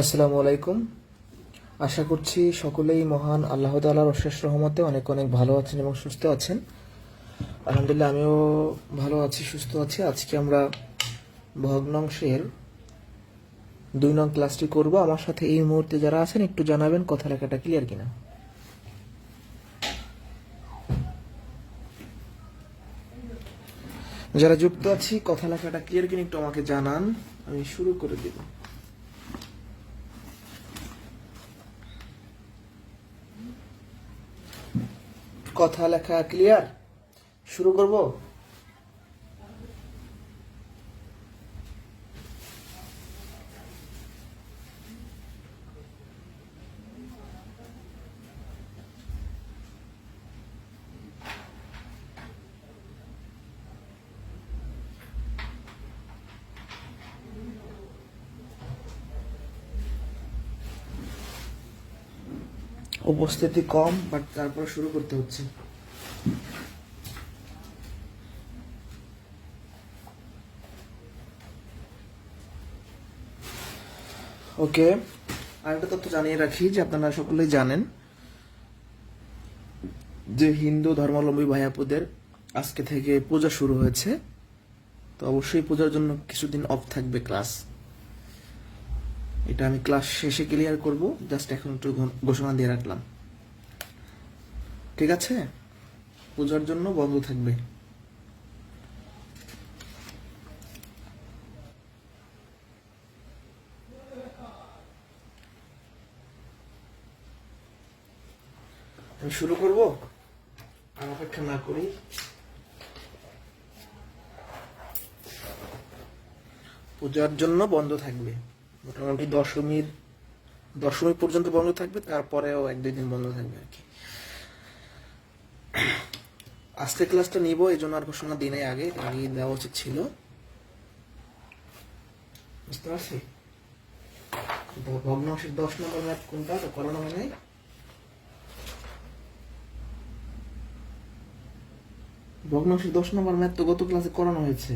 আসসালামু আলাইকুম। আশা করছি সকলেই মহান আল্লাহ তাআলার অশেষ রহমতে অনেক অনেক ভালো আছেন এবং সুস্থ আছেন। আলহামদুলিল্লাহ, আমিও ভালো আছি, সুস্থ আছি। আজকে আমরা ভগ্নাংশের 2 নং ক্লাসটি করব। আমার সাথে এই মুহূর্তে যারা আছেন একটু জানাবেন কথা লেখাটা ক্লিয়ার কিনা। যারা যুক্ত আছি কথা লেখাটা ক্লিয়ার কিনা একটু আমাকে জানান, আমি শুরু করে দেব। কথা লেখা ক্লিয়ার? শুরু করব। উপস্থিতি কম, বাট তারপর শুরু করতে হচ্ছে। ওকে, আরেকটা তথ্য জানিয়ে রাখি যে আপনারা সকলেই জানেন যে হিন্দু ধর্মাবলম্বী ভাইয়াপুদের আজকে থেকে পূজা শুরু হয়েছে। তো অবশ্যই পূজার জন্য কিছুদিন অফ থাকবে ক্লাস। এটা আমি ক্লাস শেষে ক্লিয়ার করব, জাস্ট এখন একটু ঘোষণা দিয়ে রাখলাম। ঠিক আছে, পূজার জন্য বন্ধ থাকবে। আমি শুরু করব, আর অপেক্ষা না করি। পূজার জন্য বন্ধ থাকবে, মোটামুটি দশমী পর্যন্ত বন্ধ থাকবে, তারপরেও 1-2 দিন বন্ধ থাকবে আর কি। আজকে ক্লাসটা নিব, এই জন্য আর ঘোষণা দিনে আগে দেওয়া উচিত ছিল। বুঝতে পারছি। ভগ্নাংশের 10 নম্বর ম্যাথ কোনটা করানো হয় নাই? ভগ্নাংশের 10 নম্বর ম্যাথ তো গত ক্লাসে করানো হয়েছে।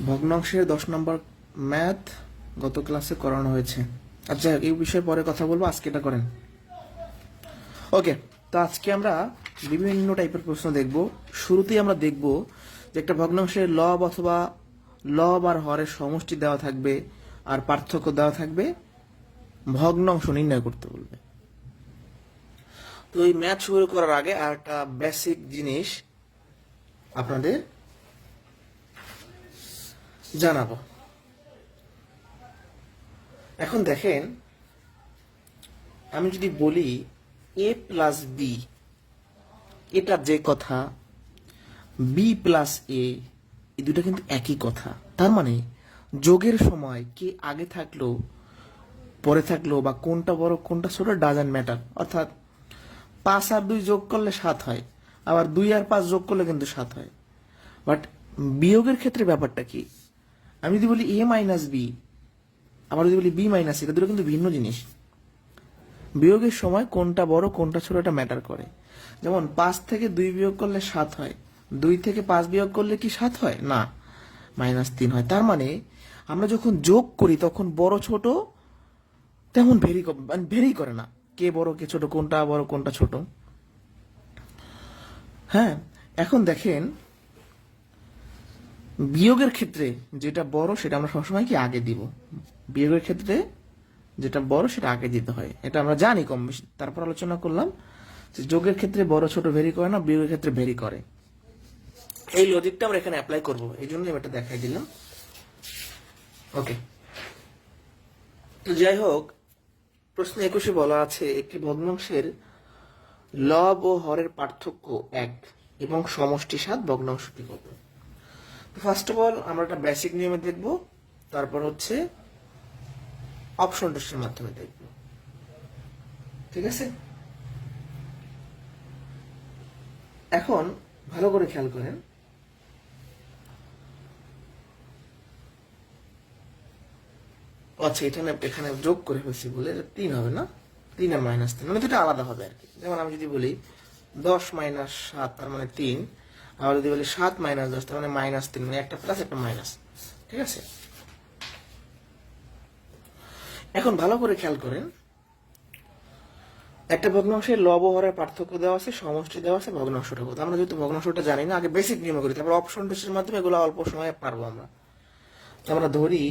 ভগ্নাংশের 10 নম্বর ম্যাথ গত ক্লাসে করানো হয়েছে। আচ্ছা, এই বিষয়ে পরে কথা বলবো, আজকে এটা করেন। ওকে, তো আজকে আমরা বিভিন্ন টাইপের প্রশ্ন দেখব। শুরুতেই আমরা দেখব যে একটা ভগ্নাংশের লব অথবা লব আর হরের সমষ্টি দেওয়া থাকবে আর পার্থক্য দেওয়া থাকবে, ভগ্নাংশ নির্ণয় করতে বলবে। তো এই ম্যাথ শুরু করার আগে আর একটা বেসিক জিনিস আপনাদের জানাবো। এখন দেখেন, আমি যদি বলি a প্লাস বি, এটা যে কথা, বি প্লাস এ, এই দুটো কিন্তু একই কথা। তার মানে যোগের সময় কে আগে থাকলো পরে থাকলো বা কোনটা বড় কোনটা ছোট ডাজন্ট ম্যাটার। অর্থাৎ 5 আর 2 যোগ করলে 7 হয়, আবার 2 আর 5 যোগ করলে কিন্তু 7 হয়। বাট বিয়োগের ক্ষেত্রে ব্যাপারটা কি? আমি যদি বলি এ মাইনাস বি, আবার যদি বলি বি মাইনাস এ, দুটো কিন্তু ভিন্ন জিনিস। বিয়োগের সময় কোনটা বড় কোনটা ছোট এটা ম্যাটার করে। যেমন 5 থেকে 2 বিয়োগ করলে 7 হয়, 2 থেকে 5 বিয়োগ করলে কি 7 হয়? না, -3 হয়। তার মানে আমরা যখন যোগ করি তখন বড় ছোট তেমন ভেরি করে না, কে বড় কে ছোট, কোনটা বড় কোনটা ছোট। হ্যাঁ, এখন দেখেন বিয়োগের ক্ষেত্রে যেটা বড় সেটা আমরা সবসময় কি আগে দিব। বিয়োগের ক্ষেত্রে যেটা বড় সেটা আগে দিতে হয়, এটা আমরা জানি কম বেশি। তারপর আলোচনা করলাম যে যোগের ক্ষেত্রে বড় ছোট ভেরি করে না, বিয়োগের ক্ষেত্রে ভেরি করে। এই লজিকটা আমরা এখানে অ্যাপ্লাই করব, এই জন্য আমি এটা দেখাই দিলাম। ওকে, তো যাই হোক, প্রশ্ন 21 বলা আছে একটি ভগ্নাংশের লব ও হরের পার্থক্য 1 এবং সমষ্টি 7, ভগ্নাংশটি কত? ফার্স্ট অফ অল আমরা একটা বেসিক নিয়মে দেখব, তারপর হচ্ছে অপশন টেস্টের মাধ্যমে দেখব। ঠিক আছে, এখন ভালো করে খেয়াল করেন। আচ্ছা, এখানে যোগ করে ফেলছি বলে 3 হবে না, 3 আর -3, মানে দুটো আলাদা হবে আর কি। যেমন আমি যদি বলি 10 - 7 তার মানে 3, আবার যদি বলি 7 - 10 তার মানে -3, মানে একটা প্লাস একটা মাইনাস। ঠিক আছে, এখন ভালো করে খেয়াল করেন, একটা ভগ্নাংশের লব ও হরের পার্থক্য দেওয়া আছে, সমষ্টি দেওয়া আছে, ভগ্নাংশটা কত। আমরা যেহেতু ভগ্নাংশটা জানি না, আগে বেসিক নিয়ম করি, তারপর অপশন টেস্টের মাধ্যমে এগুলো অল্প সময়ে পারবো আমরা। আমরা ধরি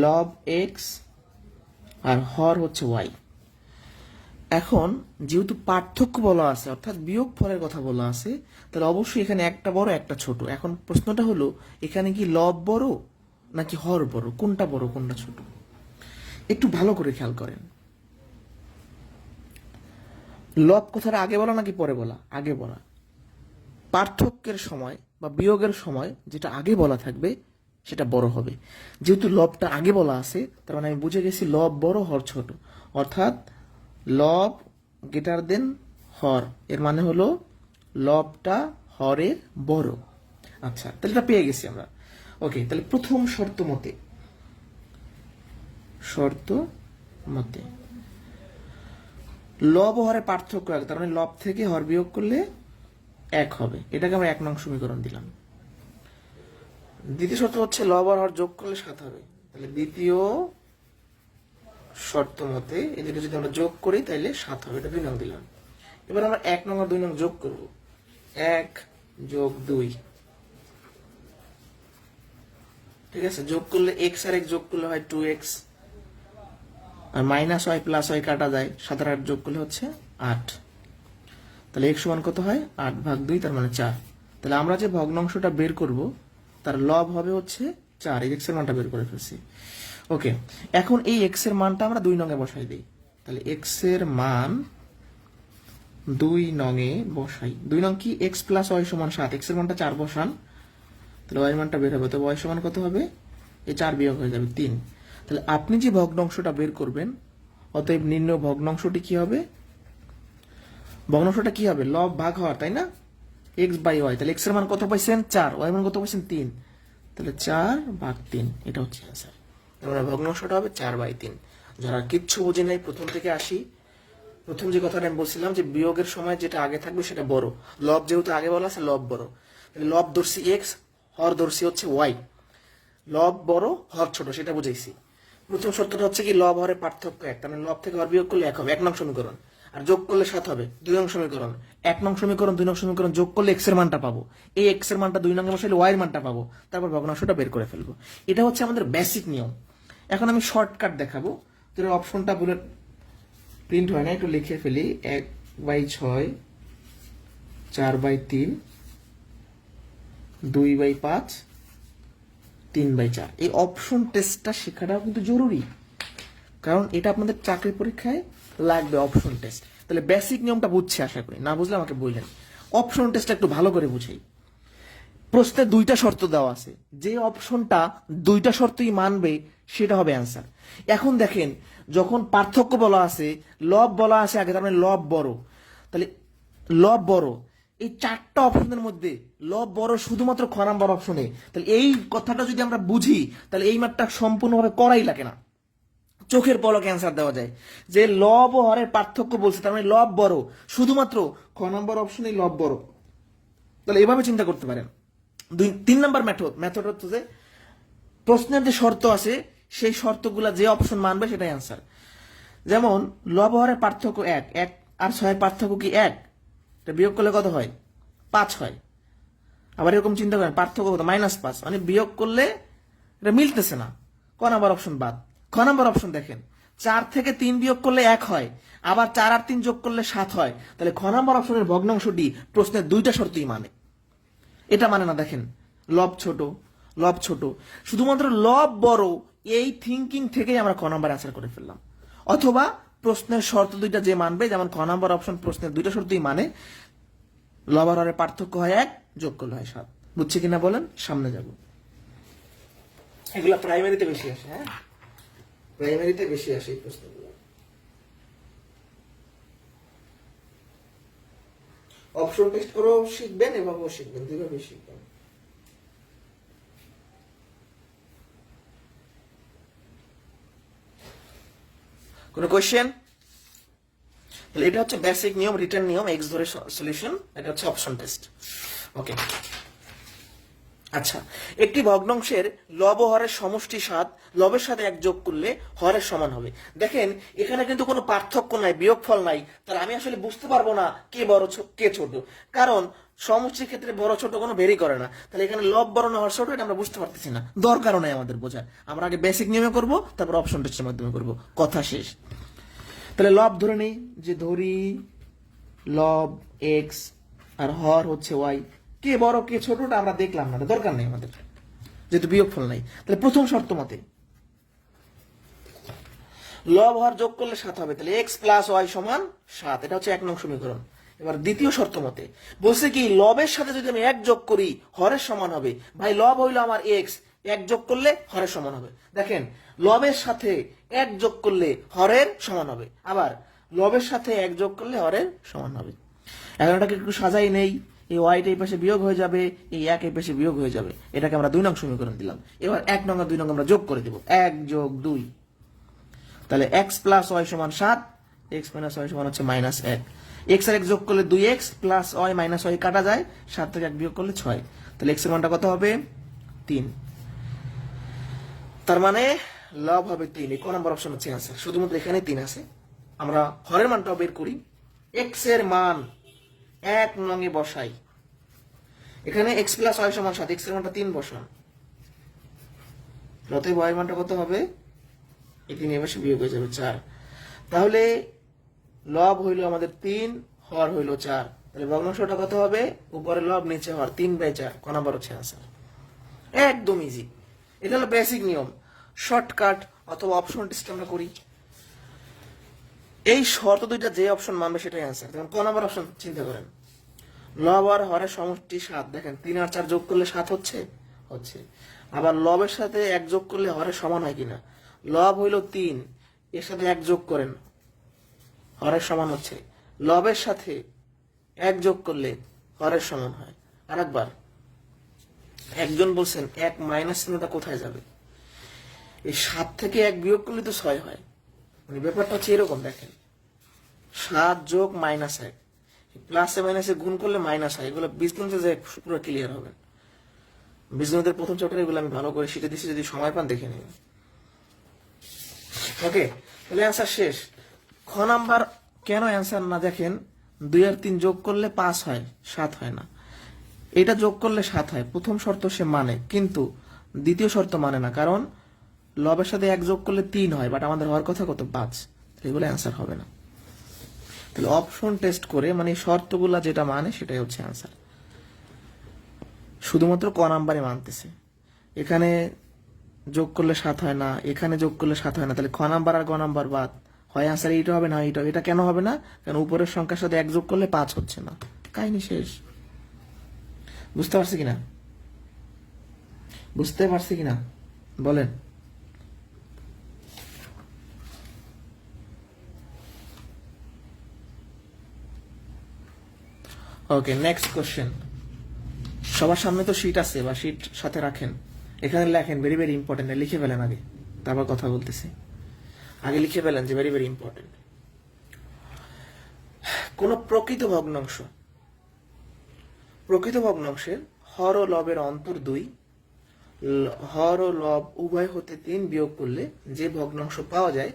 লব এক্স আর হর হচ্ছে ওয়াই। এখন যেহেতু পার্থক্য বলা আছে, অর্থাৎ বিয়োগ ফলের কথা বলা আছে, তাহলে অবশ্যই এখানে একটা বড় একটা ছোট। এখন প্রশ্নটা হলো এখানে কি লব বড় নাকি হর বড়, কোনটা বড় কোনটা ছোট? একটু ভালো করে খেয়াল করেন, লব কথাটা আগে বলা নাকি পরে বলা? আগে বলা। পার্থক্যের সময় বা বিয়োগের সময় যেটা আগে বলা থাকবে সেটা বড় হবে। যেহেতু লবটা আগে বলা আছে, তার মানে আমি বুঝে গেছি লব বড় হর ছোট, অর্থাৎ লব গ্রেটার দেন হর, এর মানে হলো লবটা হরের বড়। আচ্ছা, তাহলে এটা পেয়ে গেছি আমরা। ওকে, তাহলে প্রথম শর্ত মতে লব ও হরের পার্থক্য এক, তার মানে লব থেকে হর বিয়োগ করলে এক হবে, এটাকে আমরা 1 নং সমীকরণ দিলাম। দ্বিতীয় শর্ত হচ্ছে লব আর হর যোগ করলে 7 হবে, তাহলে দ্বিতীয় শর্ত মতে এদেরকে যদি আমরা যোগ করি তাহলে 7 হবে, এটা 2 নং দিলাম। এবার আমরা 1 নং আর 2 নং যোগ করব, 1 যোগ 2, ঠিক আছে। যোগ করলে x আর x যোগ করলে হয় 2x, আর মাইনাস হয় প্লাস হয় কাটা যায়, 7 আর 8 যোগ করলে হচ্ছে 8। তাহলে x সমান কত হয়? 8 ভাগ 2, তার মানে 4। তাহলে আমরা যে ভগ্নাংশটা বের করব তার লব হবে হচ্ছে 4, এই x এর মানটা বের করে ফেলছি। ওকে, এখন এই x এর মানটা আমরা 2 নং এ বসাই দিই। তাহলে x এর মান 2 নং এ বসাই। 2 নং কি? x প্লাস y সমান 7, x এর মানটা 4 বসান, তাহলে y এর মানটা বের হবে। তো y সমান কত হবে? এই 4 বিয়োগ হয়ে যাবে 3। তাহলে আপনি যে ভগ্নাংশটা বের করবেন, অতএব নির্ণয় ভগ্নাংশটি কি হবে? ভগ্নাংশটা কি হবে? লব ভাগ হওয়ার, তাই না? x বাই y, তাহলে x এর মান কত পাইছেন? 4, y এর মান কত পাইছেন? 3, তাহলে 4 ভাগ 3, এটা হচ্ছে অ্যান্সার। তাহলে ভগ্নাংশটা হবে 4/3। যারা কিচ্ছু বুঝে নাই, প্রথম থেকে আসি। প্রথম যে কথাটা আমি বলছিলাম যে বিয়োগের সময় যেটা আগে থাকবে সেটা বড়, লব যেহেতু আগে বলা আছে লব বড়, তাহলে লব ধরছি x, হর ধরছি হচ্ছে y, লব বড় হর ছোট, সেটা বুঝাইছি। প্রথম শর্তটা হচ্ছে কি লব হরের পার্থক্য 1, তার মানে লব থেকে হর বিয়োগ করলে 1 হবে, 1 নং সমীকরণ। আর যোগ করলে 7 হবে, 2 নং সমীকরণ। 1 নং সমীকরণ 2 নং সমীকরণ যোগ করলে x এর মানটা পাবো, এই x এর মানটা 2 নং এ বসাইলে y এর মানটা পাবো, তারপর ভগ্নাংশটা বের করে ফেলবো। এটা হচ্ছে আমাদের বেসিক নিয়ম। এখন আমি শর্টকাট দেখাবো, যেটা অপশনটা বুলেট প্রিন্ট হয় না, একটু লিখে ফেলি। 1/6, 4/3, 2/5, 3/4। এই অপশন টেস্টটা শেখাটাও কিন্তু জরুরি, কারণ এটা আপনাদের চাকরির পরীক্ষায় লাগবে অপশন টেস্ট। তাহলে বেসিক নিয়মটা বুঝছে আশা করি, না বুঝলে আমাকে বললেন। অপশন টেস্টটা একটু ভালো করে বুঝাই। প্রশ্নে 2টা শর্ত দেওয়া আছে, যে অপশনটা 2টা শর্তই মানবে সেটা হবে অ্যান্সার। এখন দেখেন, যখন পার্থক্য বলা আছে, লব বলা আছে আগে, তার মানে লব বড়, তাহলে লব বড়। এই 4টা অপশনের মধ্যে লব বড় শুধুমাত্র খ নাম্বার অপশনে। তাহলে এই কথাটা যদি আমরা বুঝি, তাহলে এই মাঠটা সম্পূর্ণভাবে করাই লাগে না, চোখের পলকে অ্যান্সার দেওয়া যায়। যে লব ও হরের পার্থক্য বলছে, তার মানে লব বড়, শুধুমাত্র খ নাম্বার অপশনে লব বড়। তাহলে এভাবে চিন্তা করতে পারেন। 3 নাম্বার মেথড হচ্ছে যে প্রশ্নের যে শর্ত আছে সেই শর্তগুলা যে অপশন মানবে সেটাই অ্যান্সার। যেমন লব হরের পার্থক্য 1, 1 আর 6 পার্থক্য কি 1, এটা বিয়োগ করলে কত হয়? 5 হয়। আবার এরকম চিন্তা করেন, পার্থক্য কত? -5, মানে বিয়োগ করলে এটা মিলতেছে না, ক নাম্বার অপশন বাদ। খ নাম্বার অপশন দেখেন, 4 থেকে 3 বিয়োগ করলে 1 হয়, আবার 4 আর 3 যোগ করলে 7 হয়। তাহলে খ নাম্বার অপশনের ভগ্নাংশটি প্রশ্নের 2টা শর্তই মানে, এটা মানে না। দেখেন, লব ছোট, শুধুমাত্র লব বড়, এই থিঙ্কিং থেকেই আমরা খ নাম্বার অ্যান্সার করে ফেললাম। অথবা প্রশ্নের শর্ত 2টা যে মানবে, যেমন খ নাম্বার অপশন প্রশ্নের 2টা শর্তই মানে, লব আর হরের পার্থক্য হয় 1, যোগ করলে হয় 7। বুঝছে কিনা বলেন? সামনে যাব। এগুলা প্রাইমারিতে বেশি আসে, হ্যাঁ, প্রাইমারিতে বেশি আসে এই প্রশ্নগুলো। অপশন টেস্ট করেও শিখবেন, এভাবেও শিখবেন, দুইভাবে শিখবেন। কোনো কোয়েশ্চেন? তাহলে এটা হচ্ছে বেসিক নিয়ম, রিটার্ন নিয়ম, এক্স ধরে সলিউশন। এটা হচ্ছে অপশন টেস্ট। ওকে, আচ্ছা, একটি ভগ্নাংশের লব ও হরের সমষ্টি 7, লবের সাথে 1 যোগ করলে হরের সমান হবে। দেখেন এখানে কিন্তু কোনো পার্থক্য নাই, বিয়োগফল নাই, তাহলে আমি আসলে বুঝতে পারবো না কে বড় কে ছোট, কারণ সমষ্টির ক্ষেত্রে বড় ছোট কোনো ভেরি করে না। তাহলে এখানে লব বড় না হর ছোট এটা আমরা বুঝতে পারতেছি না, দরকারও নাই আমাদের বোঝার। আমরা আগে বেসিক নিয়মে করব, তারপর অপশন টেস্টের মাধ্যমে করব, কথা শেষ। তাহলে লব ধরে নেই, যে ধরি লব এক্স আর হর হচ্ছে ওয়াই, কে বড় কে ছোটটা আমরা দেখলাম না, দরকার নেই আমাদের, যেহেতু বিয়োগফল নাই। তাহলে প্রথম শর্ত মতে লব হর যোগ করলে 7 হবে, তাহলে এক্স প্লাস ওয়াই সমান 7, এটা হচ্ছে 1 নং সমীকরণ। এবার দ্বিতীয় শর্ত মতে বলছে কি, লবের সাথে যদি আমি 1 যোগ করি হরের সমান হবে। ভাই লব হইলো আমার এক্স, 1 যোগ করলে হরের সমান হবে। দেখেন লবের সাথে 1 যোগ করলে হরের সমান হবে, আবার লবের সাথে 1 যোগ করলে হরের সমান হবে। এখন এটাকে একটু সাজাই নেই, এই ওয়াইটা এই পাশে বিয়োগ হয়ে যাবে, এই 1 এই পাশে বিয়োগ হয়ে যাবে, এটাকে আমরা 2 নং সমীকরণ দিলাম। এবার 1 নং আর 2 নং আমরা যোগ করে দেব, 1 যোগ 2, তাহলে এক্স প্লাস ওয়াই সমান 7, এক্স মাইনাস ওয়াই সমান হচ্ছে -1। এক্স আর এক্স যোগ করলে 2x plus Y minus Y কাটা যায়, 7 থেকে 1 বিয়োগ করলে 6, তাহলে এক্স এর মানটা কত হবে 3। তার মানে লব হবে 3, এই ক নাম্বার অপশন হচ্ছে आंसर। শুধুমাত্র এখানে 3 আছে, আমরা হরের মানটাও বের করি। এক্স এর মান 1 নং এ বসাই, এখানে এক্স প্লাস ওয়াই সমান 7, এক্স এর মানটা 3 বসান, অতএব ওয়াই এর মানটা কত হবে, এই 3 এর পাশে বিয়োগ হয়ে যাবে 4। তাহলে লব হইল আমাদের 3, হর হইল 4, তাহলে ভগ্নাংশটা কত হবে, উপরে লব নিচে হর, 3/4, ক নাম্বার হচ্ছে आंसर। একদম ইজি, এটা হলো বেসিক নিয়ম। শর্টকাট অথবা অপশন টেস্ট আমরা করি, এই শর্ত দুইটা যে অপশন মানবে সেটাই आंसर। দেখুন ক নাম্বার অপশন চিন্তা করেন, লব আর হরের সমষ্টি 7, দেখেন 3 আর 4 যোগ করলে 7 হচ্ছে, আবার লবের সাথে 1 যোগ করলে হরের সমান হয় কিনা, লব হইল 3, এর সাথে 1 যোগ করেন, হরের সমান হচ্ছে, লবের সাথে 1 যোগ করলে হরের সমান হয়। আরেকবার, একজন বলছেন 1 মাইনাস চিহ্নটা কোথায় যাবে, এই 7 থেকে 1 বিয়োগ করলে তো 6 হয়, মানে ব্যাপারটা হচ্ছে এরকম। দেখেন 7 যোগ -1, প্লাসে মাইনাসে গুণ করলে মাইনাস হয়, এগুলো বীজগণিতে যে পুরো ক্লিয়ার হবে। বীজগণিতের প্রথম চ্যাপ্টার এগুলো আমি ভালো করে শিখে দিচ্ছি, যদি সময় পান দেখে নিন। ওকে, তাহলে आंसर শেষ। খ নাম্বার কেন आंसर না, দেখেন 2 আর 3 যোগ করলে 5 হয়, 7 হয় না। এটা যোগ করলে 7 হয়, প্রথম শর্ত সে মানে, কিন্তু দ্বিতীয় শর্ত মানে না, কারণ লবের সাথে 1 যোগ করলে 3 হয়, বাট আমাদের হওয়ার কথা কত 5, এগুলো आंसर হবে না। তাহলে অপশন টেস্ট করে, মানে শর্তগুলা যেটা মানে সেটাই হচ্ছে आंसर। শুধুমাত্র ক নাম্বারে মানতেছে, এখানে যোগ করলে 7 হয় না, এখানে যোগ করলে 7 হয় না, তাহলে খ নাম্বার আর গ নাম্বার বাদ, হয় आंसर এইটা হবে না এইটা। এটা কেন হবে না, কারণ উপরের সংখ্যার সাথে 1 যোগ করলে 5 হচ্ছে না, কাহিনী শেষ। বুঝতে পারছি কিনা, বুঝতে পারছি কিনা বলেন। ওকে, নেক্সট কোশ্চেন। সবার সামনে তো শীট আছে, বা শীট সাথে রাখেন, এখানে লেখেন ভেরি ভেরি ইম্পর্টেন্ট, লিখে ফেলেন আগে, তারপর কথা বলতেছি। আগে লিখে ফেলেন যে ভেরি ভেরি ইম্পর্টেন্ট। কোন প্রকৃত ভগ্নাংশের হর ও লবের অন্তর 2, হর ও লব উভয় হতে 3 বিয়োগ করলে যে ভগ্নাংশ পাওয়া যায়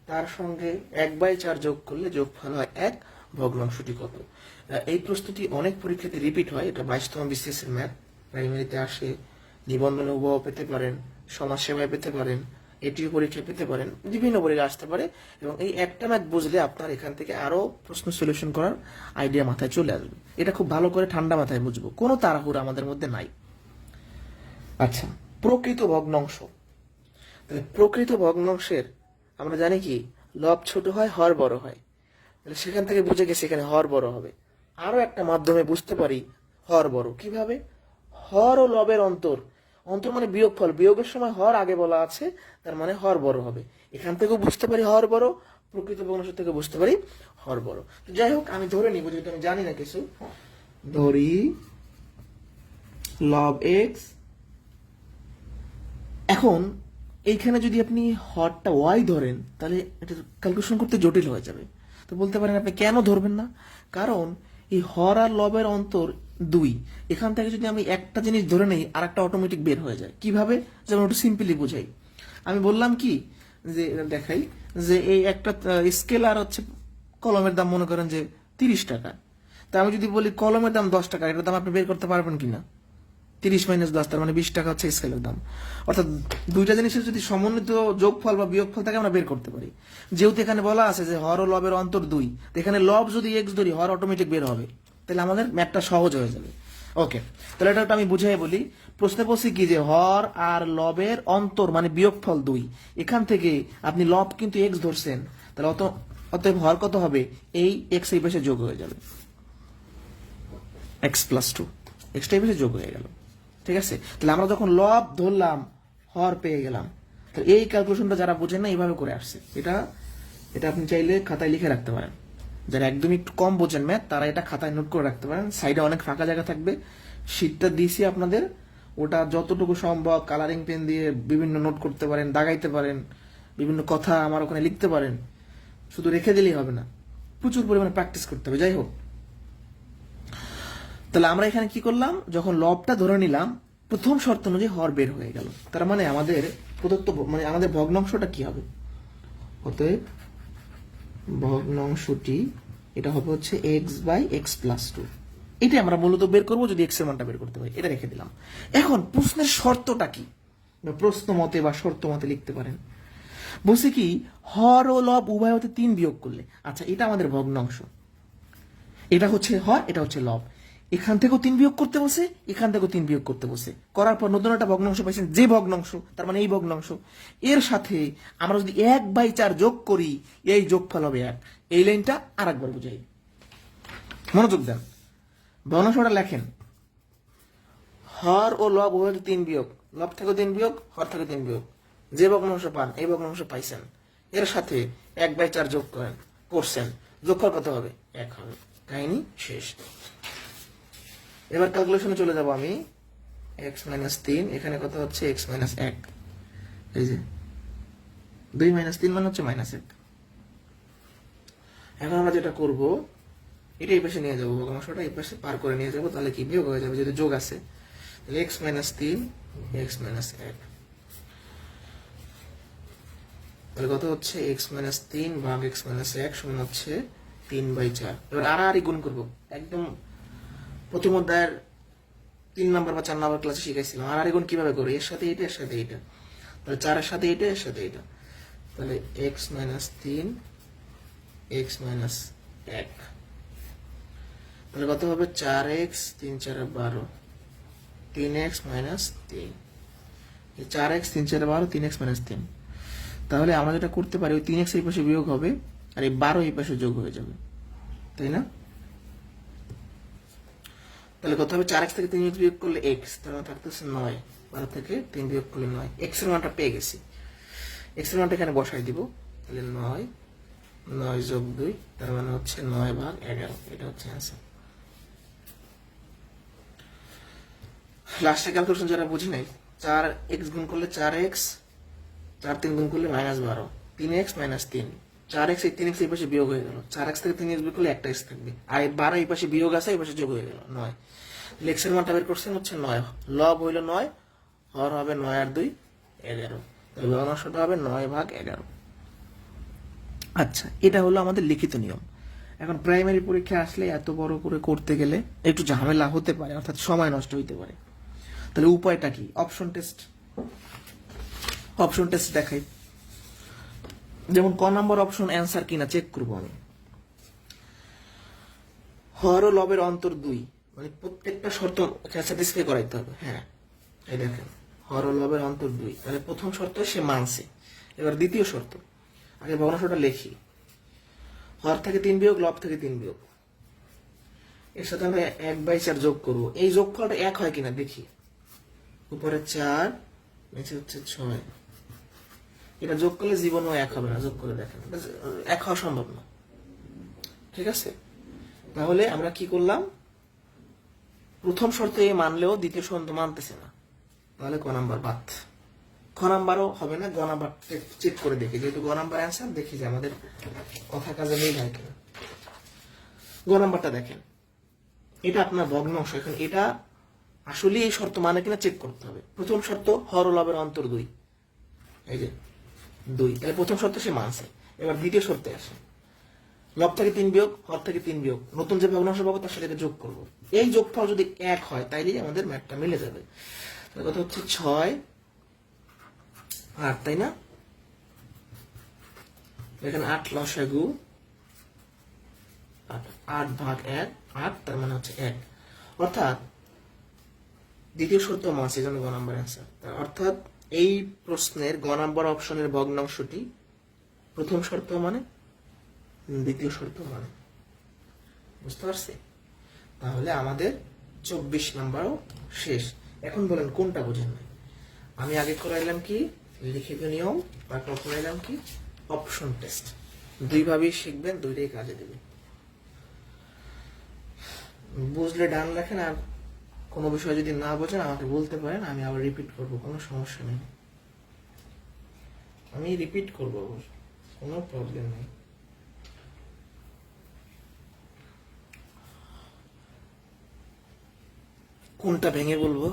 তার সঙ্গে 1/4 যোগ করলে যোগফল হয় 1, ভগ্নাংশটি কত। এই প্রশ্নটি অনেক পরীক্ষাতে রিপিট হয়, এটা 22তম বিসিএস এর ম্যাথ, প্রাইমারিতে আসে, নিবন্ধনে উভয় পেতে পারেন, সমাজ সেবায় পেতে পারেন, এটিও পরীক্ষায় পেতে পারেন, বিভিন্ন পরীক্ষা আসতে পারে। এবং এই একটা ম্যাথ বুঝলে আপনার এখান থেকে আরো প্রশ্ন সলিউশন করার আইডিয়া মাথায় চলে আসবে। এটা খুব ভালো করে ঠান্ডা মাথায় বুঝবো, কোনো তাড়াহুড়া আমাদের মধ্যে নাই। আচ্ছা, প্রকৃত ভগ্নাংশ, তাহলে প্রকৃত ভগ্নাংশের আমরা জানি কি, লব ছোট হয় হর বড় হয়, তাহলে সেখান থেকে বুঝে গেছে এখানে হর বড় হবে। আরো একটা মাধ্যমে বুঝতে পারি হর বড়, কিভাবে, হর ও লবের অন্তর, অন্তর মানে বিয়োগফল, বিয়োগের সময় হর আগে বলা আছে, তার মানে হর বড় হবে। এখান থেকেও বুঝতে পারি হর বড়, প্রকৃত ভগ্নাংশ থেকে বুঝতে পারি হর বড়। যাই হোক, আমি ধরে নিব, যেহেতু আমি জানি না কিছু, ধরি লব এক্স। এখন এইখানে যদি আপনি হরটা ওয়াই ধরেন, তাহলে এটা ক্যালকুলেশন করতে জটিল হয়ে যাবে। তো বলতে পারেন আপনি কেন ধরবেন না, কারণ এই হর আর লবের অন্তর 2। এখান থেকে যদি আমি একটা জিনিস ধরে নেই আর একটা অটোমেটিক বের হয়ে যায় কিভাবে, যেমন একটু সিম্পলি বুঝাই। আমি বললাম কি যে দেখাই যে এই একটা স্কেল আর হচ্ছে কলমের দাম মনে করেন যে 30 টাকা। তা আমি যদি বলি কলমের দাম 10 টাকা, এটার দাম আপনি বের করতে পারবেন কিনা? 30 - 10 তার মানে 20 টাকা হচ্ছে স্কেলের দাম। অর্থাৎ দুইটা জিনিসের যদি সমন্বিত যোগফল বা বিয়োগফল থাকে আমরা বের করতে পারি। যেহেতু এখানে বলা আছে যে হর ও লবের অন্তর 2, এখানে লব যদি এক্স ধরি হর অটোমেটিক বের হবে, তাহলে আমাদের ম্যাথটা সহজ হয়ে যাবে। ওকে, তাহলে এটা আমি বুঝাই বলি। প্রশ্নে বলছি কি যে হর আর লবের অন্তর মানে বিয়োগফল 2, এখান থেকে আপনি লব কিন্তু এক্স ধরছেন, তাহলে অতএব হর কত হবে, এই এক্স এই পাশে যোগ হয়ে যাবে, x+2 এক্সটা এই পাশে যোগ হয়ে গেল। ঠিক আছে, তাহলে আমরা যখন লব ধরলাম হর পেয়ে গেলাম। তাহলে এই ক্যালকুলেশনটা যারা বোঝেন না এইভাবে করে আসছে। এটা এটা আপনি চাইলে খাতায় লিখে রাখতে পারেন। যারা একদমই একটু কম বোঝেন ম্যাথ তারা এটা খাতায় নোট করে রাখতে পারেন। সাইডে অনেক ফাঁকা জায়গা থাকবে, শীটটা দিয়েছি আপনাদের, ওটা যতটুকু সম্ভব কালারিং পেন দিয়ে বিভিন্ন নোট করতে পারেন, দাগাইতে পারেন, বিভিন্ন কথা আমার ওখানে লিখতে পারেন। শুধু রেখে দিলেই হবে না, প্রচুর পরিমাণে প্র্যাকটিস করতে হবে। যাই হোক, তাহলে আমরা এখানে কি করলাম, যখন লবটা ধরে নিলাম প্রথম শর্ত অনুযায়ী হর বের হয়ে গেল। তার মানে আমাদের প্রদত্ত মানে আমাদের ভগ্নাংশটা কি হবে, অতএব ভগ্নাংশটি এটা হবে হচ্ছে x/x+2। এটা আমরা মূলত বের করবো যদি x এর মানটা বের করতে পারি। এটা রেখে দিলাম। এখন প্রশ্নের শর্তটা কি, প্রশ্ন মতে বা শর্ত মতে লিখতে পারেন। বলছে কি হর ও লব উভয় হতে 3 বিয়োগ করলে, আচ্ছা এটা আমাদের ভগ্নাংশ, এটা হচ্ছে হর, এটা হচ্ছে লব। এখান থেকেও 3 বিয়োগ করতে বসে, এখান থেকেও 3 বিয়োগ করতে বসে, করার পর নতুন একটা ভগ্নাংশ পাইছেন, যে ভগ্নাংশ তার মানে এই ভগ্নাংশ, এর সাথে আমরা যদি 1/4 যোগ করি এই যোগফল হবে 1। এই লাইনটা আর একবার বুঝাই, মনোযোগ দেন। ভগ্নাংশটা লেখেন, হর ও লব উভয় 3 বিয়োগ, লব থেকে 3 বিয়োগ, হর থেকে 3 বিয়োগ, যে ভগ্নাংশ পান এই ভগ্নাংশ পাইছেন, এর সাথে 1/4 যোগ করছেন, যোগফল কত হবে, 1 হবে। কাহিনী শেষ। এবার ক্যালকুলেশনে চলে যাব আমি। x-3 এখানে কত হচ্ছে x-1, এই যে 2 - 3 মানে হচ্ছে -1। এখন আমরা যেটা করব, এটা এই পাশে নিয়ে যাবো, ভগ্নাংশটা এই পাশে পার করে নিয়ে যাবো, তাহলে কি বিয়োগ হয়ে যাবে, যদি যোগ আছে। তাহলে x-3 x-1, তাহলে কত হচ্ছে x-3 ভাগ x-1 সমান হচ্ছে 3/4। এবার আর গুণ করবো, একদম প্রথম অধ্যায়ের 3 নম্বর বা 4 নম্বর ক্লাসে শিখাইছিলাম আর গুণ কিভাবে করবো, এর সাথে এটা, এর সাথে এটা, তাহলে 4 এর সাথে এটা, এর সাথে এটা, তাহলে x-3 x-1, তাহলে কত হবে 4x 3 × 4 = 12, 3x - 3, 4x 3 × 4 = 12, 3x - 3। তাহলে আমরা যেটা করতে পারি, ওই 3x এই পাশে বিয়োগ হবে আর এই 12 এই পাশে যোগ হয়ে যাবে, তাই না? তাহলে কত হবে, 4x থেকে 3x বিয়োগ করলে x, তাহলে থাকতেছে 9, 12 থেকে 3 বিয়োগ করলে 9। x এর মানটা পেয়ে গেছি, x এর মানটা এখানে বসাই দিব, তাহলে 9 + 2 তার মানে হচ্ছে 9/11। এটা হচ্ছে आंसर। লাস্টে ক্যালকুলেশন যারা বুঝি নাই, 4x গুণ করলে 4x, 4 3 গুণ করলে -12, 3x - 3, 4x এই 3x এই পাশে বিয়োগ হয়ে গেল, 4x থেকে 3x বিয়োগ করলে একটা x থাকবে, আর 12 এই পাশে বিয়োগ আছে, এই পাশে যোগ হয়ে গেল 9। x এর মানটা বের করছেন হচ্ছে 9, লব হইল 9, হর হবে 9 আর 2 11, তাহলে ভগ্নাংশটা হবে 9/11। আচ্ছা, এটা হলো আমাদের লিখিত নিয়ম। এখন প্রাইমারি পরীক্ষা আসলে এত বড় করে করতে গেলে একটু ঝামেলা হতে পারে, অর্থাৎ সময় নষ্ট হইতে পারে। তাহলে উপায়টা কি, অপশন টেস্ট দেখাই। যেমন ক নম্বর অপশন অ্যান্সার কিনা চেক করবো আমি। হর ও লবের অন্তর 2, মানে প্রত্যেকটা শর্ত স্যাটিসফাই করাইতে হবে। হ্যাঁ, এই দেখেন হর ও লবের অন্তর 2, মানে প্রথম শর্ত সে মানছে। এবার দ্বিতীয় শর্ত, আগে ভগ্নাংশটা লিখি, হর থেকে 3 বিয়োগ, লব থেকে 3 বিয়োগ, এর সাথে আমরা 1/4 যোগ করবো। এই যোগফলটা 1 হয় কিনা দেখি, উপরে 4 নিচে হচ্ছে 6, এটা যোগ করলে জীবনও 1 হবে না, যোগ করে দেখেন 1 হওয়া সম্ভব না। ঠিক আছে, তাহলে আমরা কি করলাম, প্রথম শর্ত এ মানলেও দ্বিতীয় শর্ত মানতেছে না, তাহলে ক নাম্বার বাদ। খ নাম্বারও হবে না, গ নাম্বার চেক করে দেখি, যেহেতু গ নাম্বার অ্যান্সার, দেখি যে আমাদের কথা কাজে মিল হয় কিনা। গ নাম্বারটা দেখেন, এটা আপনার ভগ্নাংশ। এখন এটা আসলে এই শর্ত মানে কিনা চেক করতে হবে। প্রথম শর্ত হর ও লবের অন্তর 2, এই যে 2, তাহলে প্রথম শর্ত সে মানছে। এবার দ্বিতীয় শর্তে আসে, লব থেকে 3 বিয়োগ, হর থেকে 3 বিয়োগ, নতুন যে ভগ্নাংশ পাবো তার সাথে এটা যোগ করব। এই যোগফল যদি 1 হয় তাইলেই আমাদের ম্যাথটা মিলে যাবে। তাহলে কথা হচ্ছে 6 8, তাই না? এখানে 8 লসাগু 8, 8 ভাগ 1 8, তার মানে হচ্ছে 1। অর্থাৎ দ্বিতীয় শর্ত মাস, এই জন্য গ নাম্বার অ্যান্সার। অর্থাৎ এই প্রশ্নের গ নাম্বার অপশনের ভগ্নাংশটি প্রথম শর্ত মানে দ্বিতীয় শর্ত মানে। বুঝতে পারছি? তাহলে আমাদের 24 নাম্বারও শেষ। এখন বলেন কোনটা বোঝেন নাই? আমি আগে করাইলাম কি লিখিত নিয়ম, তারপর করাইলাম কি অপশন টেস্ট। দুইভাবেই শিখবেন, দুইটাই কাজে দেবে। বুঝলে ডান লেখেন, আর কোনো বিষয় যদি না বোঝেন আমাকে বলতে পারেন, আমি আবার রিপিট করব, কোনো সমস্যা নেই। আমি রিপিট করব, কোনো প্রবলেম নেই। কোনটা ভেঙে বলবো?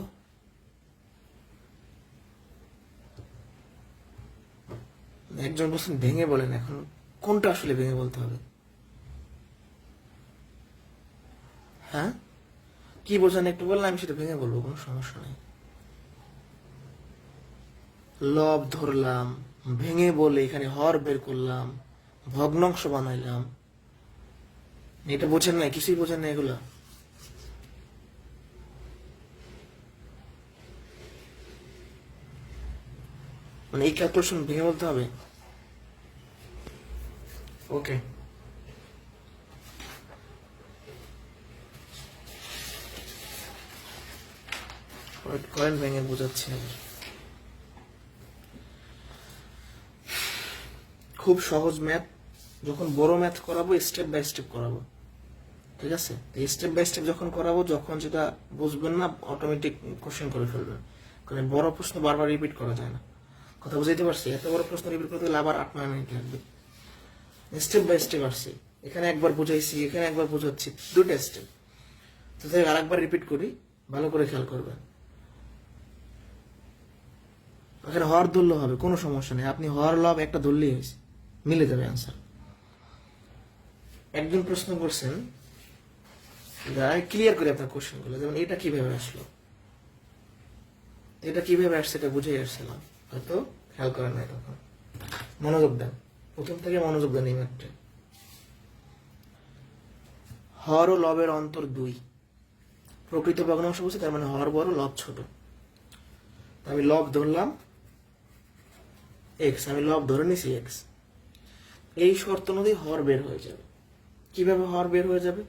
একজন বলছেন ভেঙে বলেন, এখন কোনটা আসলে ভেঙে বলতে হবে? হ্যাঁ, কি বোঝেন একটু বললে আমি সেটা ভেঙে বলবো, কোনো সমস্যা নেই। লব ধরলাম, ভেঙে বলে এখানে হর বের করলাম, ভগ্নাংশ বানাইলাম। এটা বোঝেন নাই? কিছুই বোঝেন না এগুলা? মানে এই ক্যালকুলেশন ভেঙে বলতে হবে? ওকে, করেন, ভেঙে বোঝাচ্ছি আমি। খুব সহজ ম্যাথ, যখন বড় ম্যাথ করাবো স্টেপ বাই স্টেপ করাবো, ঠিক আছে? স্টেপ বাই স্টেপ যখন করাবো, যখন যেটা বুঝবেন না অটোমেটিক কোশ্চেন করে ফেলবেন, কারণ বড় প্রশ্ন বারবার রিপিট করা যায় না। কথা বুঝাইতে পারছি? এত বড় প্রশ্ন রিপিট করতে গেলে আবার 8-9 মিনিট লাগবে। স্টেপ বাই স্টেপ আসছি, এখানে একবার বুঝাইছি, এখানে একবার বুঝাচ্ছি, দুটো স্টেপ। তো তাই আরেকবার রিপিট করি, ভালো করে খেয়াল করবেন। এখানে হর ধরলে হবে, কোনো সমস্যা নেই, আপনি হর লব একটা ধরলেই হয়েছে, মিলে যাবে আনসার। একজন প্রশ্ন করছেন, ক্লিয়ার করে আপনার কোশ্চেন গুলো, যেমন এটা কিভাবে আসলো, এটা কিভাবে আসছে এটা বুঝে আসছিলাম, হয়তো খেয়াল করেন নাই তখন। মনোযোগ দেন, প্রথম থেকে মনোযোগ দেন এই ম্যাথটা। হর ও লবের অন্তর 2, প্রকৃত ভগ্নাংশ বলছে, তার মানে হর বড় লব ছোট। আমি লব ধরলাম এক্স, আমি লব ধরে নিছি এক্স। এই শর্ত অনুযায়ী হর বের হয়ে যাবে। কিভাবে হর বের হয়ে যাবে?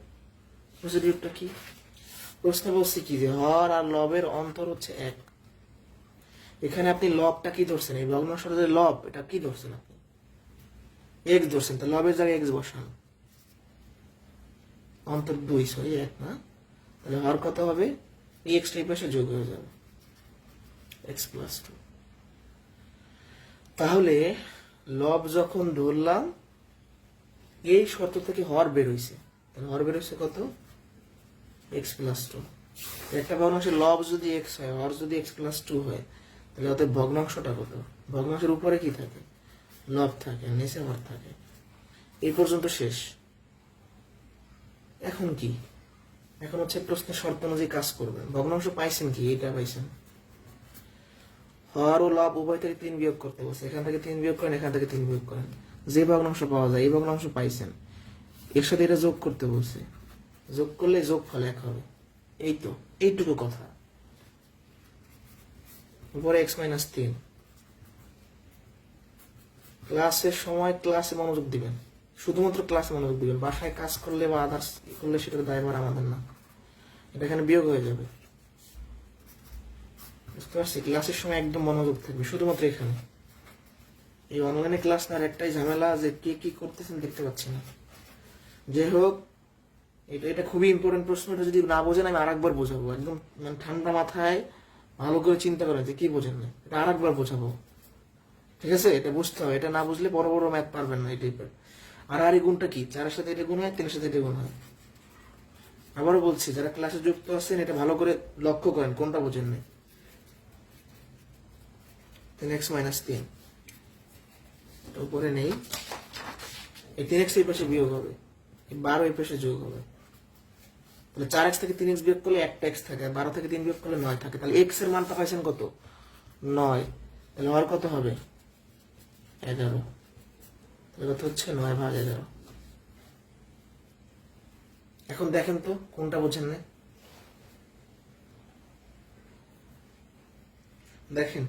প্রসিডিউরটা কি? প্রশ্ন বলছি কি যে হর আর লবের অন্তর হচ্ছে 1। এখানে আপনি লবটা কি ধরছেন, এই ভগ্নাংশটা যে লব, এটা কি ধরছেন আপনি? এক্স ধরছেন, তা লবের জায়গায় এক্স বসান। অন্তর 2, সরি 1 না, তাহলে হর কত হবে? এই এক্সটা এই পাশে যোগ হয়ে যাবে, এক্স প্লাস 2। তাহলে লব যখন ধরলাম, এই শর্ত থেকে হর বের হয়েছে, তাহলে হর বের হয়েছে কত? X plus 2। একটা ভগ্নাংশের লব যদি এক্স হয়, হর যদি এক্স প্লাস 2 হয়, তাহলে অত ভগ্নাংশটা কত? ভগ্নাংশের উপরে কি থাকে? লব থাকে, নিচে হর থাকে। এই পর্যন্ত শেষ। এখন কি? এখন হচ্ছে প্রশ্নের শর্ত অনুযায়ী কাজ করবেন। ভগ্নাংশ পাইছেন কি? এটা পাইছেন। হর ও লব উভয় থেকে 3 বিয়োগ করতে বলছে, এখান থেকে 3 বিয়োগ করেন, এখান থেকে 3 বিয়োগ করেন। যে ভগ্নাংশ পাওয়া যায়, এই ভগ্নাংশ পাইছেন, এর সাথে এটা যোগ করতে বলছে, যোগ করলে যোগ ফল 1 হবে। এই তো, এইটুকু কথা। উপরে x-3। ক্লাসের সময় ক্লাসে মনোযোগ দিবেন, শুধুমাত্র ক্লাসে মনোযোগ দিবেন। বাসায় কাজ করলে বা আদার্স করলে সেটার দায়ভার আমাদের না, এটা এখানে বিয়োগ হয়ে যাবে। বুঝতে পারছি? ক্লাসের সময় একদম মনোযোগ থাকবে শুধুমাত্র এখানে। এই অনলাইনে ক্লাস নেওয়ার একটাই ঝামেলা যে কে কি করতেছেন দেখতে পাচ্ছি না। যাই হোক, এটা খুবই ইম্পর্টেন্ট প্রশ্ন। এটা যদি না বোঝেন আমি আরেকবার বোঝাবো, একদম মানে ঠান্ডা মাথায় ভালো করে চিন্তা করেন যে কি বোঝেন না, এটা আরেকবার বোঝাবো, ঠিক আছে? এটা বুঝতে হবে, এটা না বুঝলে বড় বড় ম্যাথ পারবেন না এই টাইপের। আর এই গুণটা কি? 4-এর সাথে এটা গুণ হয়, 3-এর সাথে এটা গুণ হয়। আবারও বলছি, যারা ক্লাসে যুক্ত আছেন এটা ভালো করে লক্ষ্য করেন, কোনটা বোঝেন নাই। 3x - 3 উপরে নেই, এই 3x এই পাশে বিয়োগ হবে, এই 12 এই পাশে যোগ হবে। তাহলে 4x থেকে 3x বিয়োগ করলে একটা x থাকে, 12 থেকে 3 বিয়োগ করলে 9 থাকে। তাহলে x এর মানটা পাইছেন কত? 9। তাহলে আর কত হবে? 11। তাহলে কত হচ্ছে? 9/11। এখন দেখেন তো কোনটা বোঝেন না। দেখেন,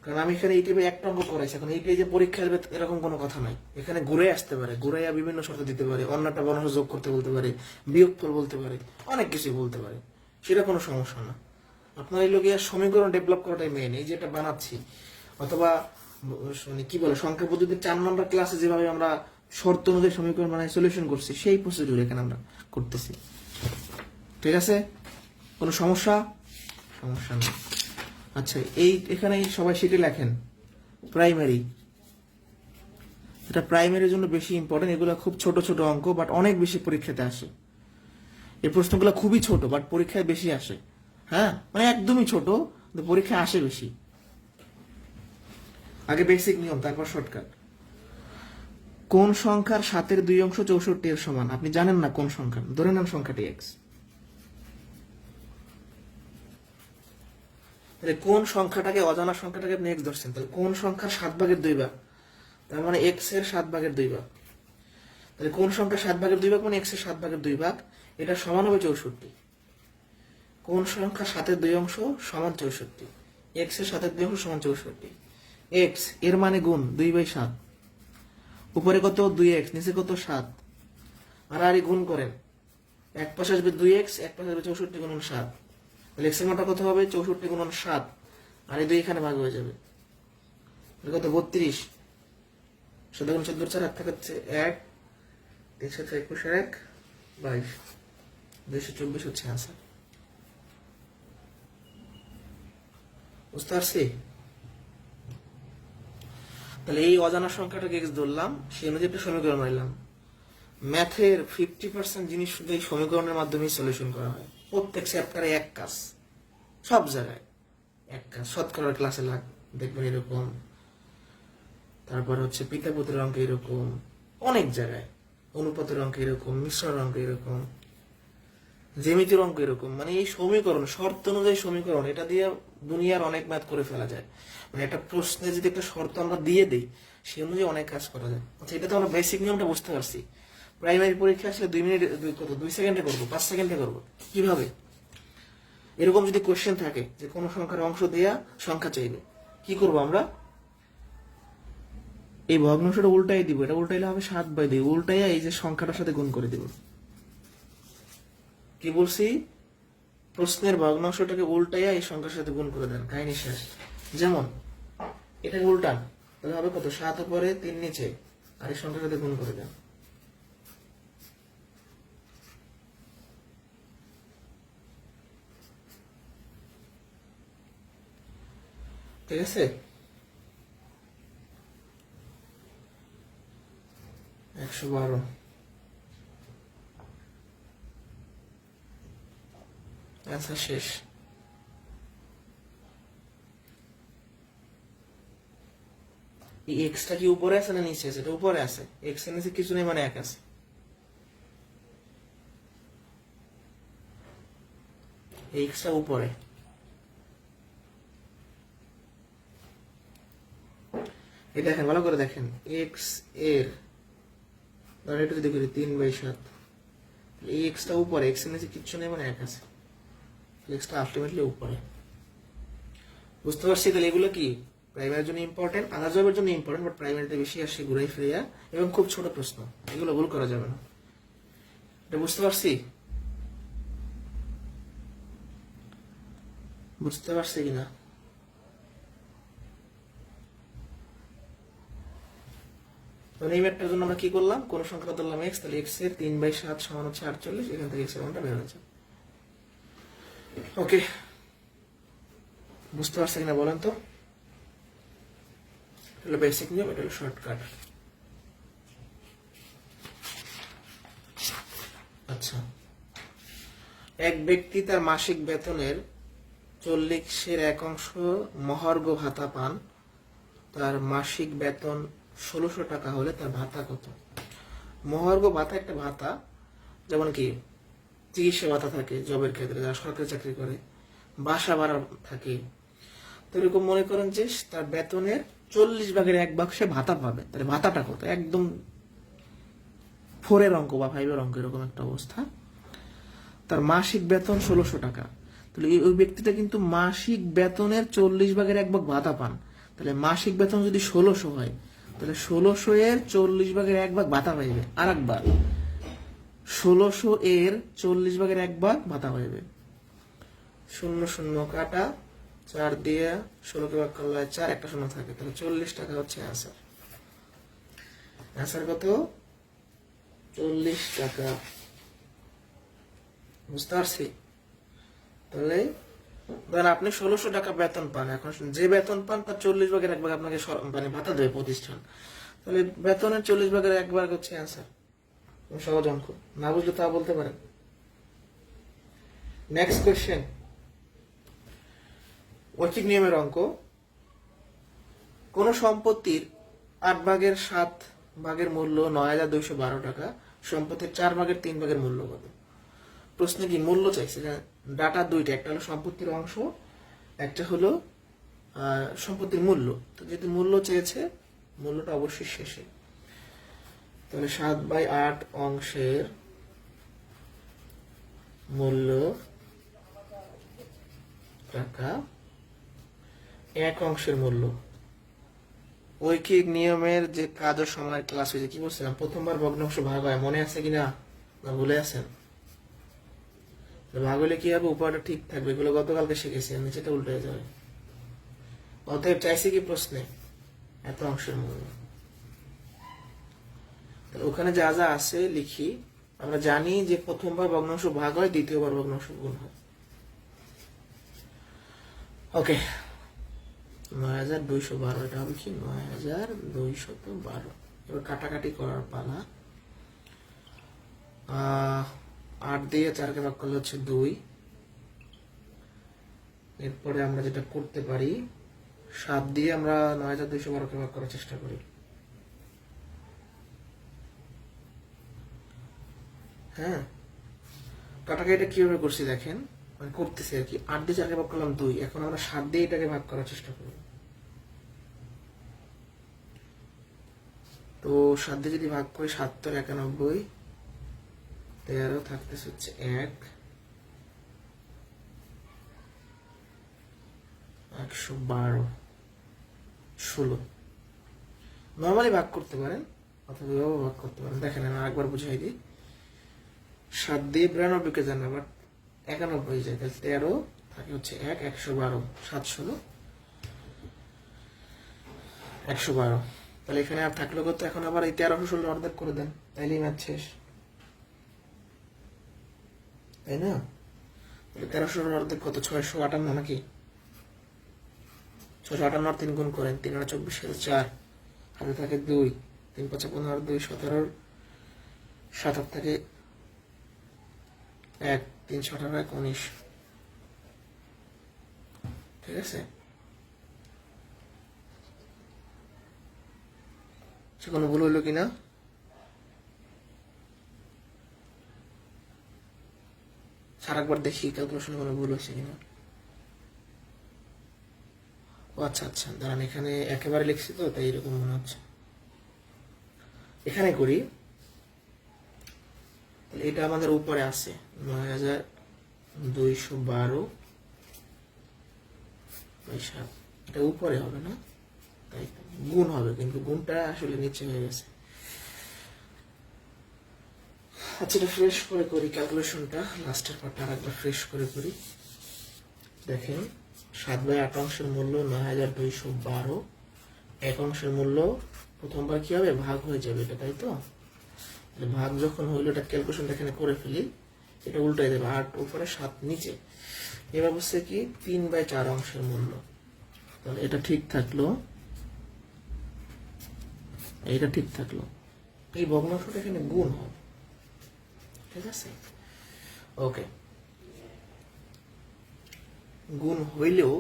কারণ আমি এখানে এই টাইপের একটা অঙ্ক করাইছি। এখন এইটাই যে পরীক্ষা আসবে এরকম কোনো কথা নাই। এখানে ঘুরে আসতে পারে, ঘুরাইয়া বিভিন্ন শর্ত দিতে পারে, অন্যটা বর্ণনা যোগ করতে বলতে পারে, বিয়োগফল বলতে পারে, অনেক কিছু বলতে পারে, সেটা কোনো সমস্যা না। আপনার এই লোকে সমীকরণ ডেভেলপ করাটাই মেইন। এই যেটা বানাচ্ছি অথবা মানে কি বলে সংখ্যা পদ্ধতির 4 নম্বর ক্লাসে যেভাবে আমরা শর্ত অনুযায়ী সমীকরণ বানাই সলিউশন করছি, সেই প্রসিডিউর এখানে আমরা করতেছি। ঠিক আছে? কোনো সমস্যা? সমস্যা নেই। আচ্ছা, এই এখানে সবাই সেটি লেখেন প্রাইমারি। এটা প্রাইমারির জন্য বেশি ইম্পর্টেন্ট। এগুলো খুব ছোট ছোট অঙ্ক, বাট অনেক বেশি পরীক্ষাতে আসে। এই প্রশ্নগুলো খুবই ছোট, বাট পরীক্ষায় বেশি আসে। হ্যাঁ, মানে একদমই ছোট, কিন্তু পরীক্ষায় আসে বেশি। আগে বেসিক নিয়ম, তারপর শর্টকাট। কোন সংখ্যার 7-এর 2 অংশ 64 এর সমান? আপনি জানেন না কোন সংখ্যা, ধরে নেন সংখ্যাটি এক্স। তাহলে কোন সংখ্যাটাকে, অজানা সংখ্যাটাকে আপনি এক্স ধরছেন, তাহলে কোন সংখ্যার 7/2 তার মানে এক্স এর 7/2। তাহলে কোন সংখ্যা 7/2 মানে এক্স এর 7/2, এটা সমান হবে 64। কোন সংখ্যা 7-এর 2 অংশ সমান 64? এক্স এর 7-এর 2 অংশ সমান 64। এক্স এর মানে গুণ 2/7, উপরে কত 2x, নিচে কত 7, আর গুণ করেন, এক পাশে আসবে 2x, এক পাশে আসবে 64 গুণন 7। তাহলে এক্স এর মানটা কত হবে? 64 গুণন 7, আর এই 2 এখানে ভাগ হয়ে যাবে, কত 32। 7 গুণ 14 4 হাত থাকছে 1, 321 আর 1 22, 224 হচ্ছে আনসার। বুঝতে পারছি? তাহলে এই অজানা সংখ্যাটাকে এক্স ধরলাম, সেই অনুযায়ী একটা সমীকরণ বানাইলাম। ম্যাথের 50% জিনিস শুধু এই সমীকরণের মাধ্যমেই সলিউশন করা হয়। প্রত্যেক চ্যাপ্টারে এক কাজ, সব জায়গায় এক কাজ। শতকরার ক্লাসে দেখবেন এরকম, তারপর হচ্ছে পিতা পুত্রের অঙ্ক এরকম, অনেক জায়গায় অনুপাতের অঙ্ক এরকম, মিশ্রের অঙ্ক এরকম, জ্যামিতির অঙ্ক এরকম। মানে এই সমীকরণ, শর্ত অনুযায়ী সমীকরণ, এটা দিয়ে দুনিয়ার অনেক ম্যাথ করে ফেলা যায়। মানে একটা প্রশ্নে যদি একটা শর্ত আমরা দিয়ে দিই, সে অনুযায়ী অনেক কাজ করা যায়। আচ্ছা, এটা তো আমরা বেসিক নিয়মটা বুঝতে পারছি। প্রাইমারি পরীক্ষা আসলে 2 মিনিট, 2 সেকেন্ডে করবো, 5 সেকেন্ডে করবো, কিভাবে? এরকম যদি কোশ্চেন থাকে যে কোনো সংখ্যার অংশ দেয়া সংখ্যা চাইবে, কি করবো আমরা? এই ভগ্নাংশটা উল্টাই দিব। এটা উল্টাইলে হবে 7/2, উল্টাইয়া এই যে সংখ্যাটার সাথে গুণ করে দিব। কি বলছি? প্রশ্নের ভগ্নাংশটাকে উল্টাইয়া এই সংখ্যার সাথে গুণ করে দেন, কাহিনী শেষ। যেমন এটাকে উল্টান, তাহলে হবে কত? 7 উপরে 3 নিচে, আর এই সংখ্যার সাথে গুণ করে দেন। ঠিক আছে? 112। অ্যান্সার শেষ। এই এক্সটা কি উপরে আছে না নিচে আছে? এটা উপরে আছে। এক্স এর নিচে কিছু নেই, মানে 1 আছে। এই এক্সটা উপরে। এই দেখেন, ভালো করে দেখেন, এক্স এর ধরেন একটু যদি করি 3/7, এই এক্সটা উপরে, এক্স এর নিচে কিচ্ছু নেই, মানে 1 আছে। এক্সটা আলটিমেটলি উপরে। বুঝতে পারছি? তাহলে এগুলো কি প্রাইমারির জন্য ইম্পর্টেন্ট, আদার জবের জন্য ইম্পর্টেন্ট, বাট প্রাইমারিতে বেশি আসে ঘুরাই ফিরিয়া, এবং খুব ছোট প্রশ্ন, এগুলো ভুল করা যাবে না। এটা বুঝতে পারছি? বুঝতে পারছি কিনা? তাহলে এই ম্যাথটার জন্য আমরা কি করলাম? কোন সংখ্যা ধরলাম এক্স, তাহলে এক্স এর 3/7 সমান হচ্ছে 48, এখান থেকে এক্স এর মানটা বের হয়েছে। ওকে, বুঝতে পারছি কিনা বলেন তো? এটা বেসিক নিয়ম, এটা হলো শর্টকাট। আচ্ছা, এক ব্যক্তি তার মাসিক বেতনের 40% মহার্ঘ ভাতা পান। তার মাসিক বেতন 1600 টাকা হলে তার ভাতা কত? মহার্ঘ ভাতা একটা ভাতা, যেমন কি চিকিৎসা ভাতা থাকে জবের ক্ষেত্রে, যারা সরকারি চাকরি করে, বাসা ভাড়া থাকে। তো এরকম মনে করেন যে তার বেতনের 40/1 সে ভাতা পাবে, তাহলে ভাতাটা কত? একদম 4-এর অঙ্ক বা 5-এর অঙ্ক, এরকম একটা অবস্থা। তার মাসিক বেতন 1600 টাকা, তাহলে ওই ব্যক্তিটা কিন্তু মাসিক বেতনের 40/1 ভাতা পান। তাহলে মাসিক বেতন যদি 1600 হয়, তাহলে 1600-এর 40/1 ভাতা পাইবে। আর একবার 1600-এর 40/1 ভাতা পাইবে। 0 কাটা, 4 দিয়ে 16কে ভাগ করলে 4, একটা 0 থাকে, তাহলে 40 টাকা হচ্ছে অ্যান্সার। অ্যান্সার কত? 40 টাকা। বুঝতে পারছি? তাহলে ধরেন আপনি 1600 টাকা বেতন পান, এখন যে বেতন পান তার 40/1 আপনাকে মানে ভাতা দেবে প্রতিষ্ঠান, তাহলে বেতনের 40/1 হচ্ছে অ্যান্সার। সহজ অঙ্ক, না বুঝলে তা বলতে পারেন। নেক্সট কোয়েশ্চেন, ঐচ্ছিক নিয়মের অঙ্ক। কোন সম্পত্তির 8/7 মূল্য 9212 টাকা, সম্পত্তির 4/3 মূল্য কত? প্রশ্নে কি মূল্য চাইছে? ডাটা দুইটা, একটা হলো সম্পত্তির অংশ, একটা হলো সম্পত্তির মূল্য। তো যেহেতু মূল্য চেয়েছে, মূল্যটা অবশ্যই শেষে। তাহলে 7/8 অংশের মূল্য টাকা, 1 অংশের মূল্য। ঐকিক নিয়মের যে কাজ ও সময়ের ক্লাস হয়েছে, কি বলছিলাম? প্রথমবার ভগ্নাংশ ভাগ হয়, মনে আছে কিনা, না ভুলে আছেন? ভাগ হলে কি হবে? উপরটা ঠিক থাকবে, এগুলো গতকালকে শিখেছি, নিচেটা উল্টে যাবে। অতএব চাইছি কি প্রশ্নে? এত অংশের মূল্য। ওখানে যা যা আছে লিখি। আমরা জানি যে প্রথমবার ভগ্নাংশ ভাগ হয়, দ্বিতীয়বার ভগ্নাংশ গুণ হয়। ওকে, 9212, এটা হবে কি 9212। এবার কাটাকাটি করার পালা। 8 দিয়ে 4কে ভাগ করলে হচ্ছে 2। এরপরে আমরা যেটা করতে পারি, 7 দিয়ে আমরা 9212কে ভাগ করার চেষ্টা করি। হ্যাঁ, কাটাকাটিটা কিভাবে করছি দেখেন, মানে করতেছি আর কি। 8 দিয়ে 4কে ভাগ করলাম 2, এখন আমরা 7 দিয়ে এটাকে ভাগ করার চেষ্টা করব। তো 7 দিয়ে যদি ভাগ করি, 7 তো 91, 13 থাকতেছে হচ্ছে 1, 112, 16। নর্মালি ভাগ করতে পারেন অথবা এভাবে ভাগ করতে পারেন। দেখেন আমি আরেকবার বুঝাই দিই। 7 দিয়ে 92কে যান, আবার 91 যায়, তাহলে 13 থাকে হচ্ছে 1, 112, 7 16, 112। তাহলে এখানে আর থাকলো কত? এখন আবার এই 1316 অর্ধেক করে দেন, তাইলেই ম্যাথ শেষ, তাই না? তাহলে 1316 অর্ধেক কত? 658 নাকি? 658 3 গুণ করেন, 3 আর 24, 4, হাতে থাকে 2, 3 5 15, 2 17, 7 থাকে 1, 3 18, 1 19। ঠিক আছে, সে কোনো ভুল হইলো কিনা? আর একবার দেখি ক্যালকুলেশনে কোনো ভুল হয়েছে কিনা। ও আচ্ছা আচ্ছা, দাঁড়ান, এখানে একেবারে লিখছি তো, তাই এরকম মনে হচ্ছে। এখানে করি, এটা আমাদের উপরে আছে 9212, এটা উপরে হবে না, তাই গুণ হবে, কিন্তু গুণটা আসলে নিচে হয়ে গেছে। আচ্ছা, এটা ফ্রেশ করে করি ক্যালকুলেশনটা, লাস্টের পার্টটা আরেকবার ফ্রেশ করে করি। দেখেন, 7/8 অংশের মূল্য 9212, 1 অংশের মূল্য প্রথমবার কি হবে? ভাগ হয়ে যাবে, এটা তাই তো? ভাগ যখন হইলো, এটা ক্যালকুলেশনটা এখানে করে ফেলি, এটা উল্টাই দেবে, 8 উপরে 7 নিচে। এবার বলছে কি 3/4 অংশের মূল্য, তাহলে এটা ঠিক থাকলো, এটা ঠিক থাকলো। এই ভগ্নাংশটা এখানে গুণ হবে, ঠিক আছে, ওকে। গুণ হইলেও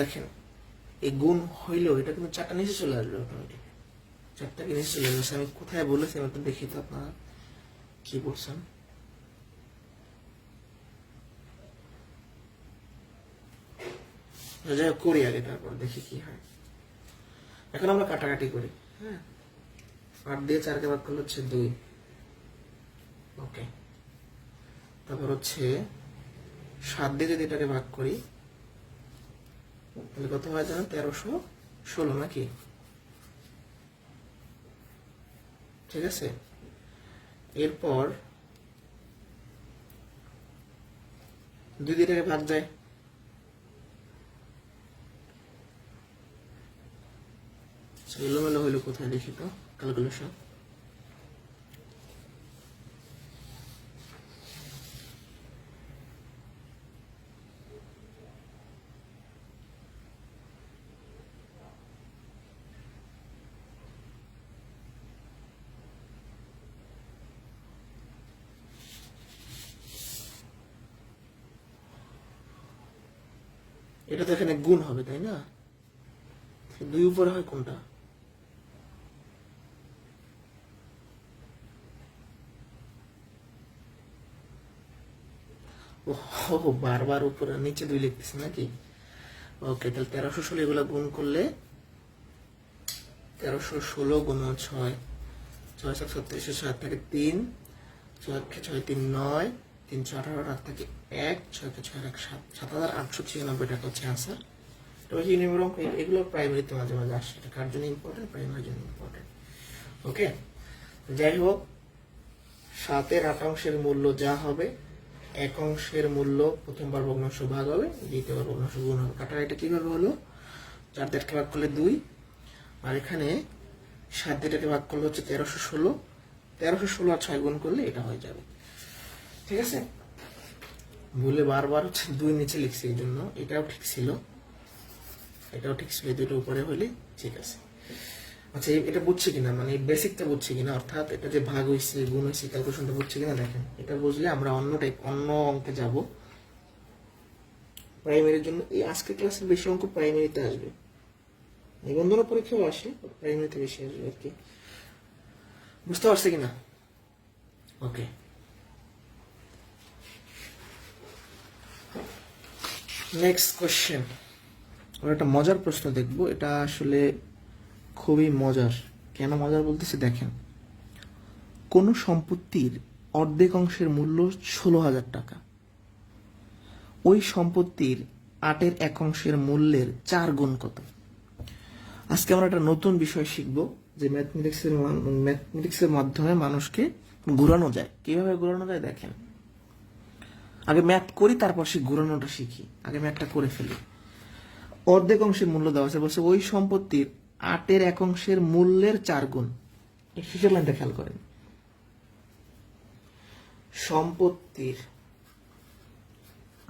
দেখেন, এই গুণ হইলেও এটা কিন্তু চারটা নিচে চলে আসবে অটোমেটিক, চারটাকে নিচে চলে আসবে। আমি কোথায় বলেছি আমি তো দেখি তো আপনারা কি বলছেন। যাই হোক, করি আগে, তারপর দেখি কি হয়। এখন আমরা কাটাকাটি করি। হ্যাঁ, 8 দিয়ে 4কে ভাগ করলে হচ্ছে 2, ওকে। তারপর হচ্ছে 7 দিয়ে যদি এটাকে ভাগ করি তাহলে কত হয় জানেন? 1316 নাকি? ঠিক আছে, এরপর 2 দিয়ে এটাকে ভাগ যায়, এলোমেলো হইলো কোথায় দেখি তো ক্যালকুলেশন। এটা তো এখানে গুণ হবে তাই না? 2 উপরে হয় কোনটা? ও বারবার উপরে নিচে 2 লিখতেছে নাকি? ওকে, তাহলে 1316 এগুলো গুণ করলে 1316 গুণ 6, 6 7 36, 7 থাকে 3, 6 6 3 9, 3 18, 8 থাকে 1, 6 6 1 7, 7896 টাকা হচ্ছে আনসার। এটা হচ্ছে ইউনিফর্ম। এগুলো প্রাইমারিতে মাঝে মাঝে আসে, এটা কার জন্য ইম্পর্টেন্ট? প্রাইমারির জন্য ইম্পর্টেন্ট। ওকে, যাই হোক, 7-এর 8 অংশের মূল্য যা হবে, 1 অংশের মূল্য প্রথমবার ভগ্নাংশ ভাগ হবে, দ্বিতীয়বার ভগ্নাংশ গুণ হবে। কাটাকাটিটা কিভাবে হলো? 4 দিয়ে 8কে ভাগ করলে 2, আর এখানে 7 দিয়ে এটাকে ভাগ করলে হচ্ছে 1316, 1316 আর 6 গুণ করলে এটা হয়ে যাবে। ঠিক আছে, ভুলে বারবার হচ্ছে 2 নিচে লিখছি, এই জন্য এটাও ঠিক ছিল, এটাও ঠিক ছিল, দুটো উপরে হলে ঠিক আছে। আচ্ছা, এটা বুঝছি কিনা, মানে বেসিকটা বুঝছি কিনা, অর্থাৎ এটা যে ভাগ হয়েছে গুণ হয়েছে ক্যালকুলেশনটা বুঝছি কিনা দেখেন। এটা বুঝলে আমরা অন্য অঙ্কে যাব প্রাইমারির জন্য। এই আজকের ক্লাসের বেশি অঙ্ক প্রাইমারিতে আসবে, নিবন্ধন পরীক্ষাও আসে, প্রাইমারিতে বেশি আসবে আর কি। বুঝতে পারছি কিনা? ওকে, নেক্সট কোশ্চেন। আমরা একটা মজার প্রশ্ন দেখব, এটা আসলে খুবই মজার। কেন মজার বলতেছি দেখেন, কোন সম্পত্তির অর্ধেক অংশের মূল্য 16,000 টাকা, ওই সম্পত্তির 8-এর 1 অংশের মূল্যের 4 গুণ কত? আজকে আমরা একটা নতুন বিষয় শিখব, যে ম্যাথমেটিক্সের মাধ্যমে মানুষকে ঘুরানো যায়। কিভাবে ঘুরানো যায় দেখেন, আগে ম্যাথ করি, তারপর সে ঘুরানোটা শিখি। আগে ম্যাথটা করে ফেলি। অর্ধেক অংশের মূল্য দেওয়া আছে, বলছে ওই সম্পত্তির 8-এর 1 অংশের মূল্যের 4 গুণ। এই শেষের লাইনটা খেয়াল করেন, সম্পত্তির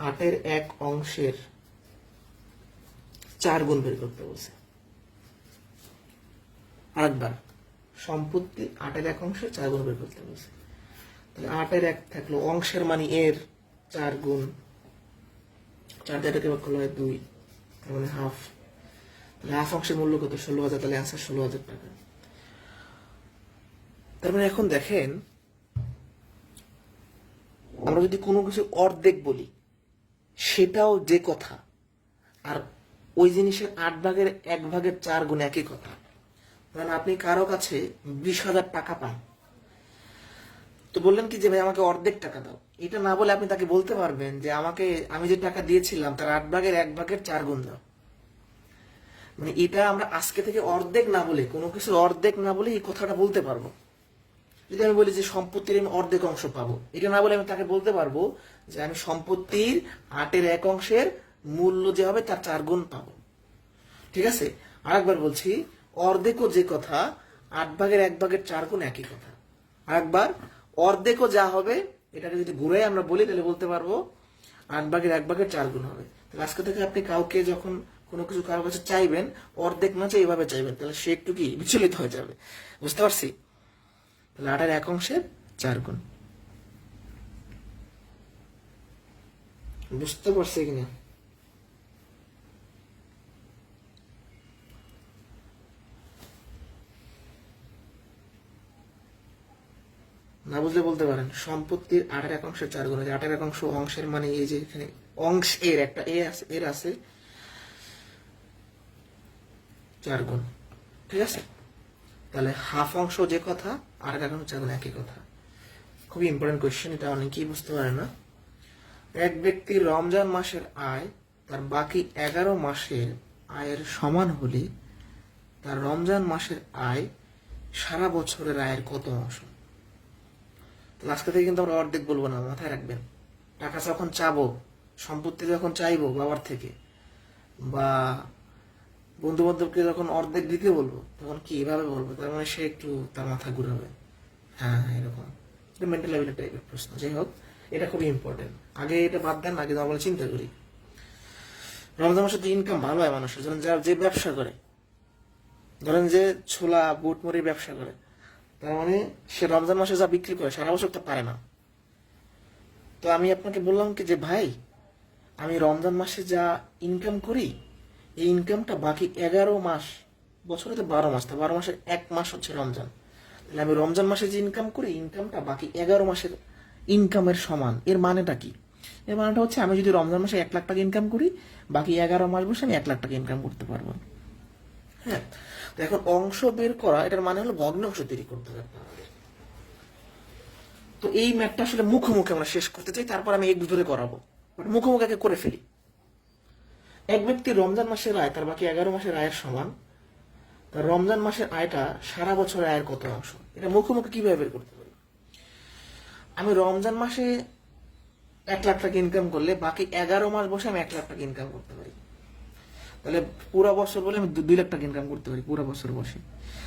8-এর 1 অংশের 4 গুণ বের করতে বলছে। আরেকবার, সম্পত্তি 8-এর 1 অংশের 4 গুণ বের করতে বলছে। তাহলে 8-এর 1 থাকলো, অংশের মানে এর 4 গুণ, 4 দিয়ে এটাকে ভাগ করলে হয় 2, তার মানে হাফ। তাহলে হাফ অংশের মূল্য কত? 16,000। তাহলে অ্যান্সার 16,000 টাকা। তার মানে এখন দেখেন, আমরা যদি কোনো কিছু অর্ধেক বলি সেটাও যে কথা, আর ওই জিনিসের 8 ভাগের 1 ভাগের 4 গুণ একই কথা। মানে আপনি কারো কাছে 20,000 টাকা পান, তো বললেন কি যে ভাই আমাকে অর্ধেক টাকা দাও, এটা না বলে আপনি তাকে বলতে পারবেন যে আমি যে টাকা দিয়েছিলাম তার 8 ভাগের 1 ভাগের 4 গুণ দাও। মানে এটা আমরা আজকে থেকে অর্ধেক না বলে, কোনো কিছু অর্ধেক না বলে এই কথাটা বলতে পারবো। যদি আমি বলি যে সম্পত্তির আমি অর্ধেক অংশ পাবো, এটা না বলে আমি তাকে বলতে পারবো যে আমি সম্পত্তির 8-এর 1 অংশের মূল্য যে হবে তার 4 গুণ পাবো। ঠিক আছে, আরেকবার বলছি, অর্ধেকও যে কথা, 8 ভাগের 1 ভাগের 4 গুণ একই কথা। আরেকবার, অর্ধেকও যা হবে এটাকে যদি ঘুরাই আমরা বলি তাহলে বলতে পারবো 8 ভাগের 1 ভাগের 4 গুণ হবে। তাহলে আজকে থেকে আপনি কাউকে যখন কোনো কিছু কারোর কাছে চাইবেন, অর্ধেক না চাই এইভাবে চাইবেন, তাহলে সে একটু কি বিচলিত হয়ে যাবে। বুঝতে পারছি? তাহলে 8/1/4 বুঝতে পারছি কিনা? না বুঝলে বলতে পারেন। সম্পত্তির 8/1/4 8/1 অংশের মানে এই যে এখানে অংশ এর একটা এর আছে 4 গুণ, ঠিক আছে? তাহলে হাফ অংশ যে কথা, 8/1/4 একই কথা। খুবই ইম্পর্টেন্ট কোয়েশ্চেন, এটা অনেকেই বুঝতে পারে না। এক ব্যক্তির রমজান মাসের আয় তার বাকি 11 মাসের আয়ের সমান হলে তার রমজান মাসের আয় সারা বছরের আয়ের কত অংশ? আজকে থেকে কিন্তু আমরা অর্ধেক বলবো না, মাথায় রাখবেন। টাকা যখন চাবো, সম্পত্তি যখন চাইবো বাবার থেকে বা বন্ধু বান্ধবকে যখন অর্ধেক দিতে বলবো, তখন কি এভাবে বলবো? তার মানে সে একটু তার মাথা ঘুরাবে। হ্যাঁ, এরকম মেন্টাল অ্যাবিলিটি টাইপের প্রশ্ন। যাই হোক, এটা খুবই ইম্পর্টেন্ট। আগে এটা বাদ দেন, আগে আমরা চিন্তা করি। রমজান মাসে যে ইনকাম ভালো হয় মানুষের, ধরেন যারা যে ব্যবসা করে, ধরেন যে ছোলা বুট মুড়ির ব্যবসা করে, তার মানে সে রমজান মাসে যা বিক্রি করে সারা বছর তো পারে না। তো আমি আপনাকে বললাম কি যে ভাই, আমি রমজান মাসে যা ইনকাম করি, এই ইনকামটা বাকি 11 মাস, বছরে তো 12 মাস, তো 12 মাসের 1 মাস হচ্ছে রমজান। তাহলে আমি রমজান মাসে যে ইনকাম করি, ইনকামটা বাকি 11 মাসের ইনকামের সমান। এর মানেটা কি? এর মানেটা হচ্ছে আমি যদি রমজান মাসে 1 লাখ টাকা ইনকাম করি, বাকি 11 মাস বসে আমি 1 লাখ টাকা ইনকাম করতে পারবো। হ্যাঁ, তো এখন অংশ বের করা, এটার মানে হলো ভগ্নাংশ তৈরি করতে হবে আপনাদের। তো এই ম্যাথটা আসলে মুখোমুখি আমরা শেষ করতে চাই, তারপর আমি একটু ধরে করাবো, মুখোমুখি করে ফেলি। এক ব্যক্তির রমজান মাসের আয় তার বাকি 11 মাসের আয়ের সমান, তার রমজান মাসের আয়টা সারা বছরের আয়ের কত অংশ? এটা মুখোমুখি কিভাবে বের করতে পারি? আমি রমজান মাসে 1 লাখ টাকা ইনকাম করলে বাকি 11 মাস বসে আমি 1 লাখ টাকা ইনকাম করতে পারি। তাহলে পুরো বছর বলে আমি 2 লাখ টাকা ইনকাম করতে পারি পুরো বছর বসে।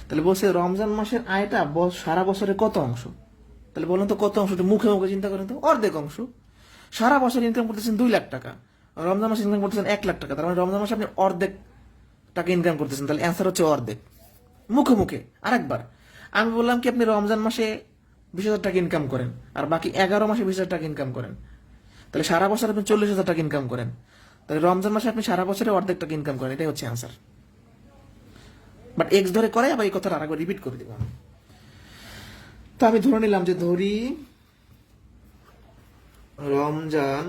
তাহলে বলছে রমজান মাসের আয়টা সারা বছরের কত অংশ? তাহলে বলুন তো কত অংশ? মুখে মুখে চিন্তা করেন তো, অর্ধেক অংশ। সারা বছর ইনকাম করতেছেন 2 লাখ টাকা, রমজান মাসে ইনকাম করতেছেন 1 লাখ টাকা, তার মানে রমজান মাসে আপনি অর্ধেক টাকা ইনকাম করতেছেন। তাহলে অ্যান্সার হচ্ছে অর্ধেক। মুখে মুখে আরেকবার আমি বললাম কি আপনি রমজান মাসে 20,000 টাকা ইনকাম করেন আর বাকি 11 মাসে 20,000 টাকা ইনকাম করেন, তাহলে সারা বছর আপনি 40,000 টাকা ইনকাম করেন। তাহলে রমজান মাসে আপনি সারা বছরে অর্ধেক টাকা ইনকাম করেন, এটাই হচ্ছে অ্যান্সার। বাট এক্স ধরে করে আবার এই কথাটা আরেকবার রিপিট করে দিব। তো আমি ধরে নিলাম যে ধরি রমজান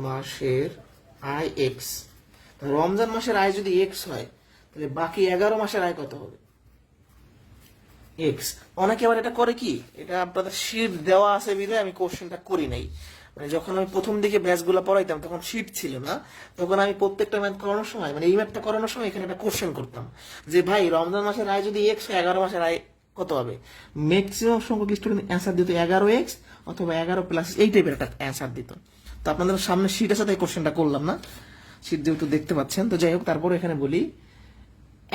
মাসের আয় এক্স। রমজান মাসের আয় যদি এক্স হয়, তাহলে বাকি 11 মাসের আয় কত হবে? এক্স। অনেকে আবার এটা করে কি, এটা আপনাদের শীট দেওয়া আছে বিধায় আমি কোশ্চেনটা করি নাই। মানে যখন আমি প্রথম দিকে ব্যাচগুলো পড়াইতাম তখন শীট ছিল না, তখন আমি প্রত্যেকটা ম্যাথ করানোর সময়, মানে এই ম্যাথটা করানোর সময় এখানে একটা কোশ্চেন করতাম যে ভাই রমজান মাসের আয় যদি এক্স হয়, 11 মাসের আয় কত হবে? ম্যাক্সিমাম সংখ্যক স্টুডেন্ট অ্যান্সার দিত 11x অথবা 11+, এই টাইপের একটা অ্যান্সার দিত। তো আপনাদের সামনে শীট আছে তাই কোশ্চেনটা করলাম না, শীট যেহেতু দেখতে পাচ্ছেন। তো যাই হোক, তারপরে এখানে বলি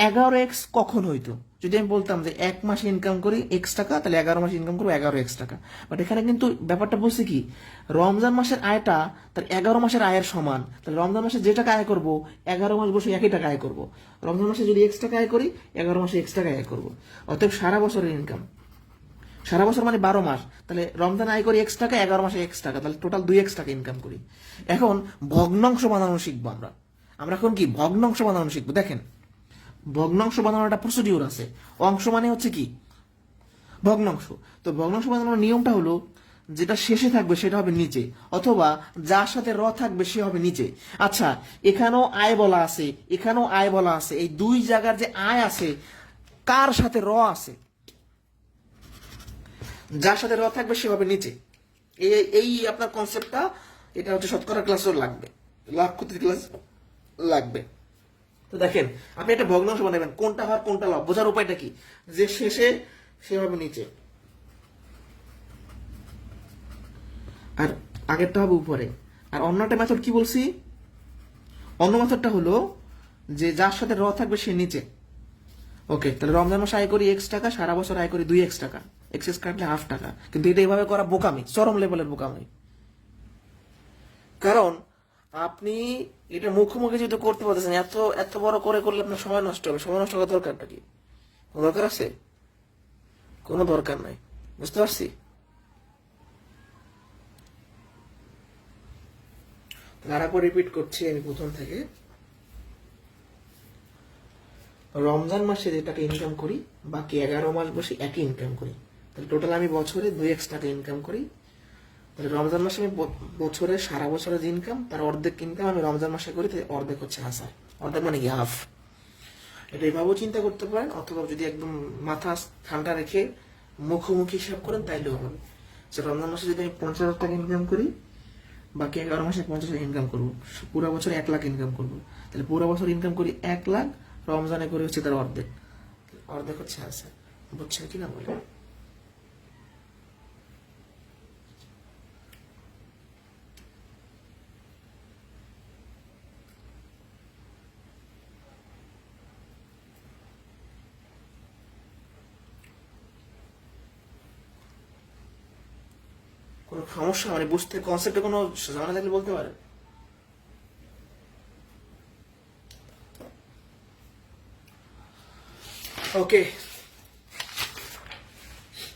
11x কখন হইতো? যদি আমি বলতাম যে 1 মাসে ইনকাম করি x টাকা, তাহলে 11 মাসে ইনকাম করবো 11x টাকা। বাট এখানে কিন্তু ব্যাপারটা বলছে কি, রমজান মাসের আয়টা তার 11 মাসের আয়ের সমান। তাহলে রমজান মাসে যে টাকা আয় করবো 11 মাস বসে একই টাকা আয় করবো। রমজান মাসে যদি x টাকা আয় করি, 11 মাসে x টাকা আয় করবো। অতএব সারা বছরের ইনকাম, সারা বছর মানে 12 মাস, তাহলে রমজান আয় করি x টাকা, 11 মাসে x টাকা, তাহলে টোটাল 2x টাকা ইনকাম করি। এখন ভগ্নাংশ বানানো শিখবো আমরা। আমরা এখন কি ভগ্নাংশ বানানো শিখবো। দেখেন, ভগ্নাংশ বানানোর একটা প্রসিডিউর আছে। অংশ মানে হচ্ছে কি ভগ্নাংশ। তো ভগ্নাংশ বানানোর নিয়মটা হলো, যেটা শেষে থাকবে সেটা হবে নিচে, অথবা যার সাথে র থাকবে সে হবে নিচে। আচ্ছা, এখানেও আয় বলা আছে, এখানেও আয় বলা আছে, এই দুই জায়গার যে আয় আছে কার সাথে র আছে? যার সাথে র থাকবে সে হবে নিচে। এই আপনার কনসেপ্টটা, এটা হচ্ছে শতকরা ক্লাসও লাগবে, লাখ কোটি ক্লাস লাগবে। তো দেখেন, আপনি একটা ভগ্নাংশ বানাবেন, কোনটা হর কোনটা লব, বোঝার উপায়টা কি, যে শেষে সে হবে নিচে আর আগেরটা হবে উপরে। আর অন্যটা মেথড কি বলছি? অন্য মেথডটা হলো যে যার সাথে র থাকবে সে নিচে। ওকে, তাহলে রমজান মাসে আয় করি x টাকা, সারা বছর আয় করি 2x টাকা, এক্সেস কাটলে ½ টাকা। কিন্তু এটা এইভাবে করা বোকামি, চরম লেভেলের বোকামি। কারণ আপনি এটা মুখোমুখি যদি করতে পারতেছেন, এত এত বড় করে করলে আপনার সময় নষ্ট হবে। সময় নষ্ট করার দরকারটা কি? কোনো দরকার আছে? কোনো দরকার নাই। বুঝতে পারছি? আরেকবার রিপিট করছি আমি প্রথম থেকে। রমজান মাসে যে টাকা ইনকাম করি, বাকি 11 মাস বসে একই ইনকাম করি, তাহলে টোটাল আমি বছরে 2x টাকা ইনকাম করি। তাহলে রমজান মাসে আমি বছরে সারা বছরের যে ইনকাম তার অর্ধেক ইনকাম আমি রমজান মাসে করি, তাই অর্ধেক হচ্ছে হাসার, অর্ধেক মানে কি হাফ। এটা এভাবেও চিন্তা করতে পারেন, অথবা যদি একদম মাথা ঠান্ডা রেখে মুখোমুখি হিসাব করেন তাইলেও হবে। যে রমজান মাসে যদি আমি 50,000 টাকা ইনকাম করি, বাকি 11 মাসে 50,000 ইনকাম করবো, পুরো বছর 1 লাখ ইনকাম করবো। তাহলে পুরো বছর ইনকাম করি 1 লাখ, রমজানে করে হচ্ছে তার অর্ধেক, অর্ধেক হচ্ছে হাসার। বুঝছেন কিনা বলে? কোনো সমস্যা মানে বুঝতে কনসেপ্টে কোনো ঝামেলা থাকলে বলতে পারে। ওকে,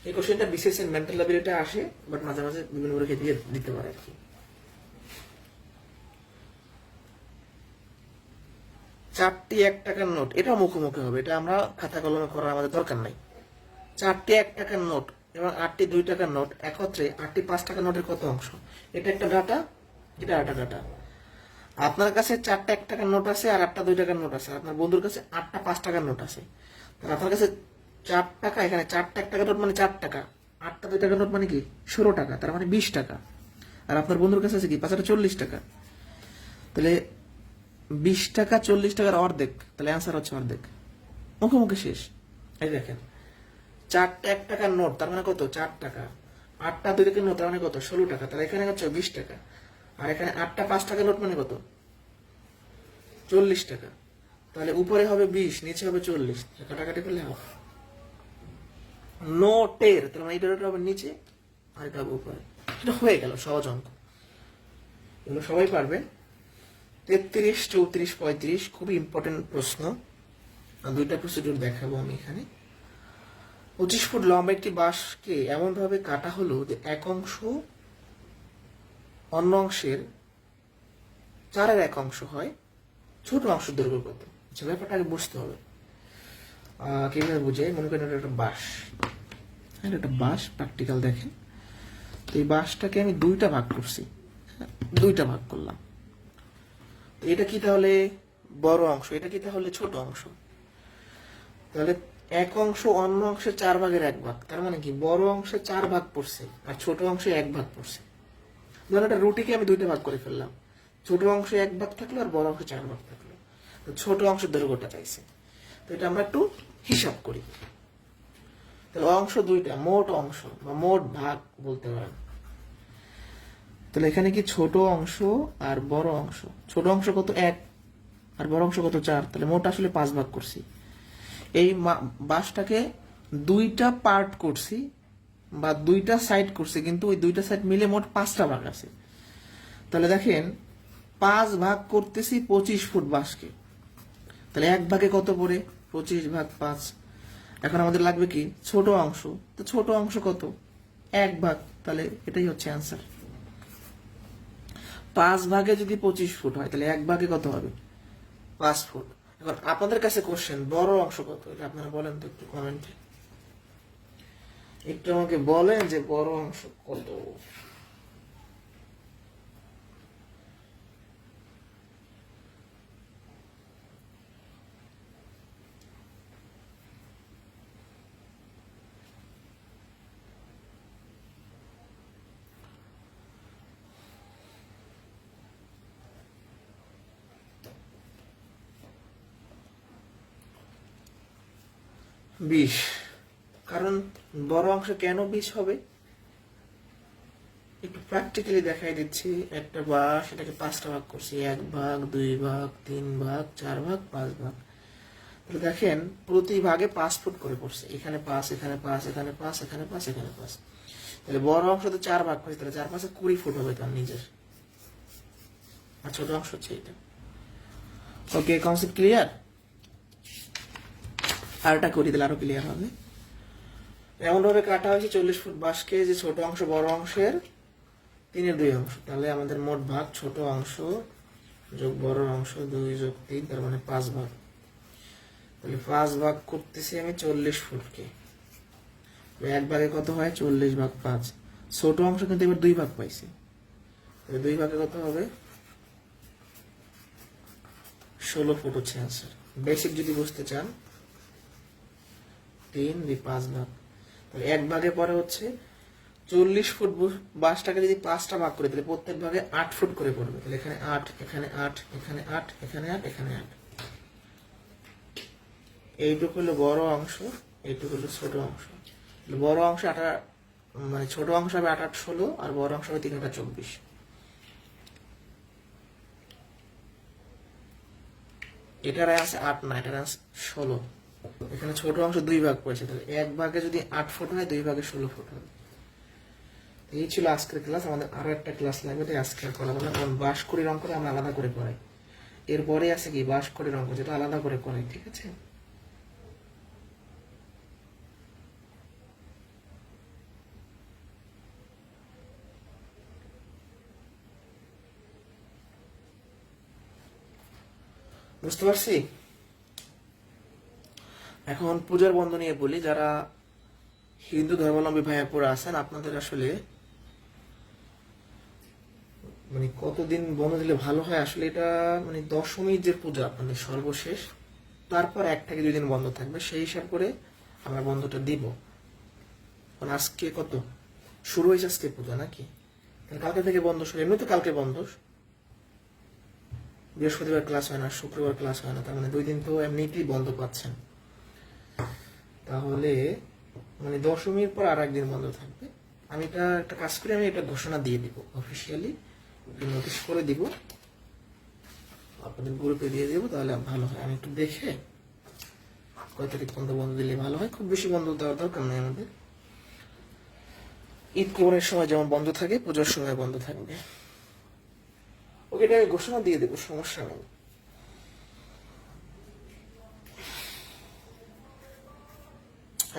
এই কোশ্চেনটা বিশেষ মেন্টাল লেভেলে আসে, বাট মাঝে মাঝে বিভিন্ন পরীক্ষা দিয়ে দিতে পারে আর কি। 4টি 1 টাকার নোট, এটা মুখোমুখি হবে, এটা আমরা খাতা কলমে করার আমাদের দরকার নাই। 4টি 1 টাকার নোট এবং 8টি 2 টাকার নোট একত্রে 8টি 5 টাকার নোটের কত অংশ? এটা একটা ডাটা, এটা একটা ডাটা। আপনার কাছে 4টা 1 টাকার নোট আছে আর 8টা 2 টাকার নোট আছে, আপনার বন্ধুর কাছে 8টা 5 টাকার নোট আছে। আপনার কাছে 4 টাকা, এখানে 4টা 1 টাকার নোট মানে 4 টাকা, 8টা 2 টাকার নোট মানে কি 16 টাকা, তার মানে 20 টাকা। আর আপনার বন্ধুর কাছে আছে কি 5টা 40 টাকা। তাহলে 20 টাকা 40 টাকার অর্ধেক, তাহলে অ্যান্সার হচ্ছে অর্ধেক। মুখোমুখি শেষ। এই দেখেন, 4টা 1 টাকার নোট তার মানে কত 4 টাকা, 8টা 2 টাকার নোট তার মানে কত 16 টাকা, তাহলে এখানে হচ্ছে 20 টাকা। আর এখানে 8টা 5 টাকার নোট মানে কত 40 টাকা। তাহলে উপরে হবে 20, নিচে হবে 40, কাটাকাটি করলে হাফ। নোটের তার মানে এটা হবে নিচে আর এটা হবে উপরে। এটা হয়ে গেল, সহজ অঙ্ক, এগুলো সবাই পারবে। 33, 34, 35 খুবই ইম্পর্টেন্ট প্রশ্ন। 2টা প্রসিডিউর দেখাবো আমি এখানে। 25 ফুট লম্বা একটি বাঁশকে এমন ভাবে কাটা হলো যে এক অংশ অন্য অংশের 4-এর 1 অংশ হয়, ছোট অংশ দৈর্ঘ্য কত? আচ্ছা, ব্যাপারটা আগে বুঝতে হবে। কিভাবে বুঝে? মনে করেন এটা একটা বাঁশ, এটা একটা বাঁশ, প্র্যাকটিক্যাল দেখেন। তো এই বাঁশটাকে আমি 2টা ভাগ করছি, 2টা ভাগ করলাম। এটা কি তাহলে বড় অংশ, এটা কি তাহলে ছোট অংশ? তাহলে 1 অংশ অন্য অংশের 4 ভাগের 1 ভাগ, তার মানে কি বড় অংশে 4 ভাগ পড়ছে আর ছোট অংশে 1 ভাগ পড়ছে। ধরেন একটা রুটিকে আমি 2টা ভাগ করে ফেললাম, ছোট অংশে 1 ভাগ থাকলো আর বড় অংশে 4 ভাগ থাকলো। তো ছোট অংশের দৈর্ঘ্যটা চাইছে, তো এটা আমরা একটু হিসাব করি। তাহলে অংশ 2টা, মোট অংশ বা মোট ভাগ বলতে পারেন। তাহলে এখানে কি ছোট অংশ আর বড় অংশ, ছোট অংশ কত 1 আর বড় অংশ কত 4, তাহলে মোট আসলে 5 ভাগ করছি। এই বাঁশটাকে 2টা পার্ট করছি বা 2টা সাইড করছি, কিন্তু ওই 2টা সাইড মিলে মোট 5টা ভাগ আছে। তাহলে দেখেন 5 ভাগ করতেছি 25 ফুট বাঁশকে, তাহলে 1 ভাগে কত পড়ে 25 ভাগ 5। এখন আমাদের লাগবে কি ছোট অংশ, তো ছোট অংশ কত 1 ভাগ, তাহলে এটাই হচ্ছে অ্যান্সার। 5 ভাগে যদি 25 ফুট হয় তাহলে 1 ভাগে কত হবে 5 ফুট। এখন আপনাদের কাছে কোশ্চেন, বড় অংশ কত? এটা আপনারা বলেন তো একটু কমেন্টে, একটু আমাকে বলেন যে বড় অংশ কত। বিশ। কারণ বড় অংশ কেন 20 হবে একটু প্র্যাকটিক্যালি দেখাই দিচ্ছি। একটা বাঁশ, এটাকে 5টা ভাগ করছি, 1 ভাগ 2 ভাগ 3 ভাগ 4 ভাগ 5 ভাগ। তাহলে দেখেন প্রতি ভাগে 5 ফুট করে পড়ছে, এখানে 5, এখানে 5, এখানে 5, এখানে 5, এখানে 5। তাহলে বড় অংশ তো 4 ভাগ করছি, তাহলে 4 5 20 ফুট হবে তার নিজের, আর ছোট অংশ হচ্ছে এটা। ওকে, কনসেপ্ট ক্লিয়ার? আরটা করি তাহলে আরো ক্লিয়ার হবে। এমন ভাবে কাটা হয়েছে 40 ফুট বাঁশকে যে ছোট অংশ বড় অংশের 3/2 অংশ। তাহলে আমাদের মোট ভাগ ছোট অংশ যোগ বড় অংশ 2 যোগ 3, তার মানে 5 ভাগ। তাহলে 5 ভাগ করতেছি আমি 40 ফুটকে। এক ভাগে কত হয়? 40/5। ছোট অংশ কিন্তু এবার 2 ভাগ পাইছি, তাহলে 2 ভাগে কত হবে? 16 ফুট হচ্ছে আনসার। বেসিক যদি বুঝতে চান 3/5 ভাগ। তাহলে এক ভাগে পরে হচ্ছে 40 ফুট বাঁশটাকে যদি 5টা ভাগ করে তাহলে প্রত্যেক ভাগে 8 ফুট করে পড়বে। তাহলে এখানে 8, এখানে 8, এখানে 8, এখানে 8, এখানে 8। এইটুকু হলো বড় অংশ, এইটুকু হলো ছোট অংশ। বড় অংশ 8, মানে ছোট অংশ হবে 8 8 16, আর বড় অংশ হবে 3 8 24। এটার আছে 8 না, এটার আছে 16। এখানে ছোট অংশ 2 ভাগ পড়েছে, তাহলে এক ভাগে যদি 8 ফুট হয় 2 ভাগে 16 ফুট হবে। এই ছিল আজকের ক্লাস। আমাদের আরো একটা ক্লাস লাগবে, তাই আজকে আর করাবো না, কারণ বাঁশকড়ির অঙ্ক আমরা আলাদা করে করাই। এরপরে আছে কি বাঁশকড়ির অঙ্ক, যেটা আলাদা করে করাই, ঠিক আছে? বুঝতে পারছি। এখন পূজার বন্ধ নিয়ে বলি। যারা হিন্দু ধর্মাবলম্বী ভাইয়াপুরা আছেন, আপনাদের আসলে মানে কতদিন বন্ধ দিলে ভালো হয়? আসলে এটা মানে দশমীর যে পূজা আপনাদের সর্বশেষ, তারপর 1 থেকে 2 দিন বন্ধ থাকবে, সেই হিসাব করে আমরা বন্ধটা দিব। কারণ আজকে কত শুরু হয়েছে? আজকে পূজা নাকি? কালকে থেকে বন্ধ শুরু। এমনি তো কালকে বন্ধ, বৃহস্পতিবার ক্লাস হয় না, শুক্রবার ক্লাস হয় না, তার মানে 2 দিন তো এমনিতেই বন্ধ পাচ্ছেন। তাহলে মানে দশমীর পর আর একদিন বন্ধ থাকবে। আমি এটা একটা কাজ করি, আমি এটা ঘোষণা দিয়ে দিব অফিসিয়ালি, নোটিশ করে দিব, আপনাদের গ্রুপে দিয়ে দেবো, তাহলে ভালো হয়। আমি একটু দেখে কয় তারিখ পর্যন্ত বন্ধ দিলে ভালো হয়। খুব বেশি বন্ধ দেওয়ার দরকার নেই আমাদের। ঈদ কোরবানির সময় যেমন বন্ধ থাকে, পুজোর সময় বন্ধ থাকবে। ওকে, এটা আমি ঘোষণা দিয়ে দেবো, সমস্যা নেই।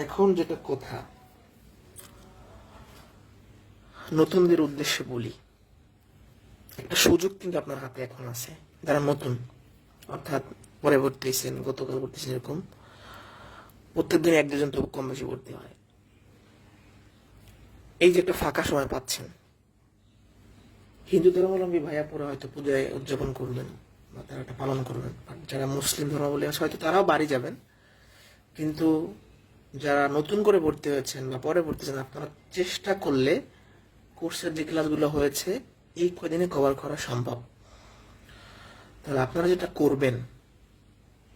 এখন যেটা কথা, নতুনদের উদ্দেশ্যে বলি, একটা সুযোগ কিন্তু আপনার হাতে এখন আছে। যারা নতুন, অর্থাৎ পরে ভর্তি হয়েছেন, গতকাল ভর্তি হয়েছেন, এরকম প্রত্যেক দিন 1 2 জন তো কম বেশি ভর্তি হয়। এই যে একটা ফাঁকা সময় পাচ্ছেন, হিন্দু ধর্মাবলম্বী ভাইয়াপুরা হয়তো পূজায় উদযাপন করবেন বা তারা এটা পালন করবেন। যারা মুসলিম ধর্মাবলম্বী আছে হয়তো তারাও বাড়ি যাবেন। কিন্তু যারা নতুন করে ভর্তি হয়েছেন বা পরে ভর্তি হয়েছেন, আপনারা চেষ্টা করলে কোর্সের যে ক্লাসগুলো হয়েছে এই কদিনে কভার করা সম্ভব। তাহলে আপনারা যেটা করবেন,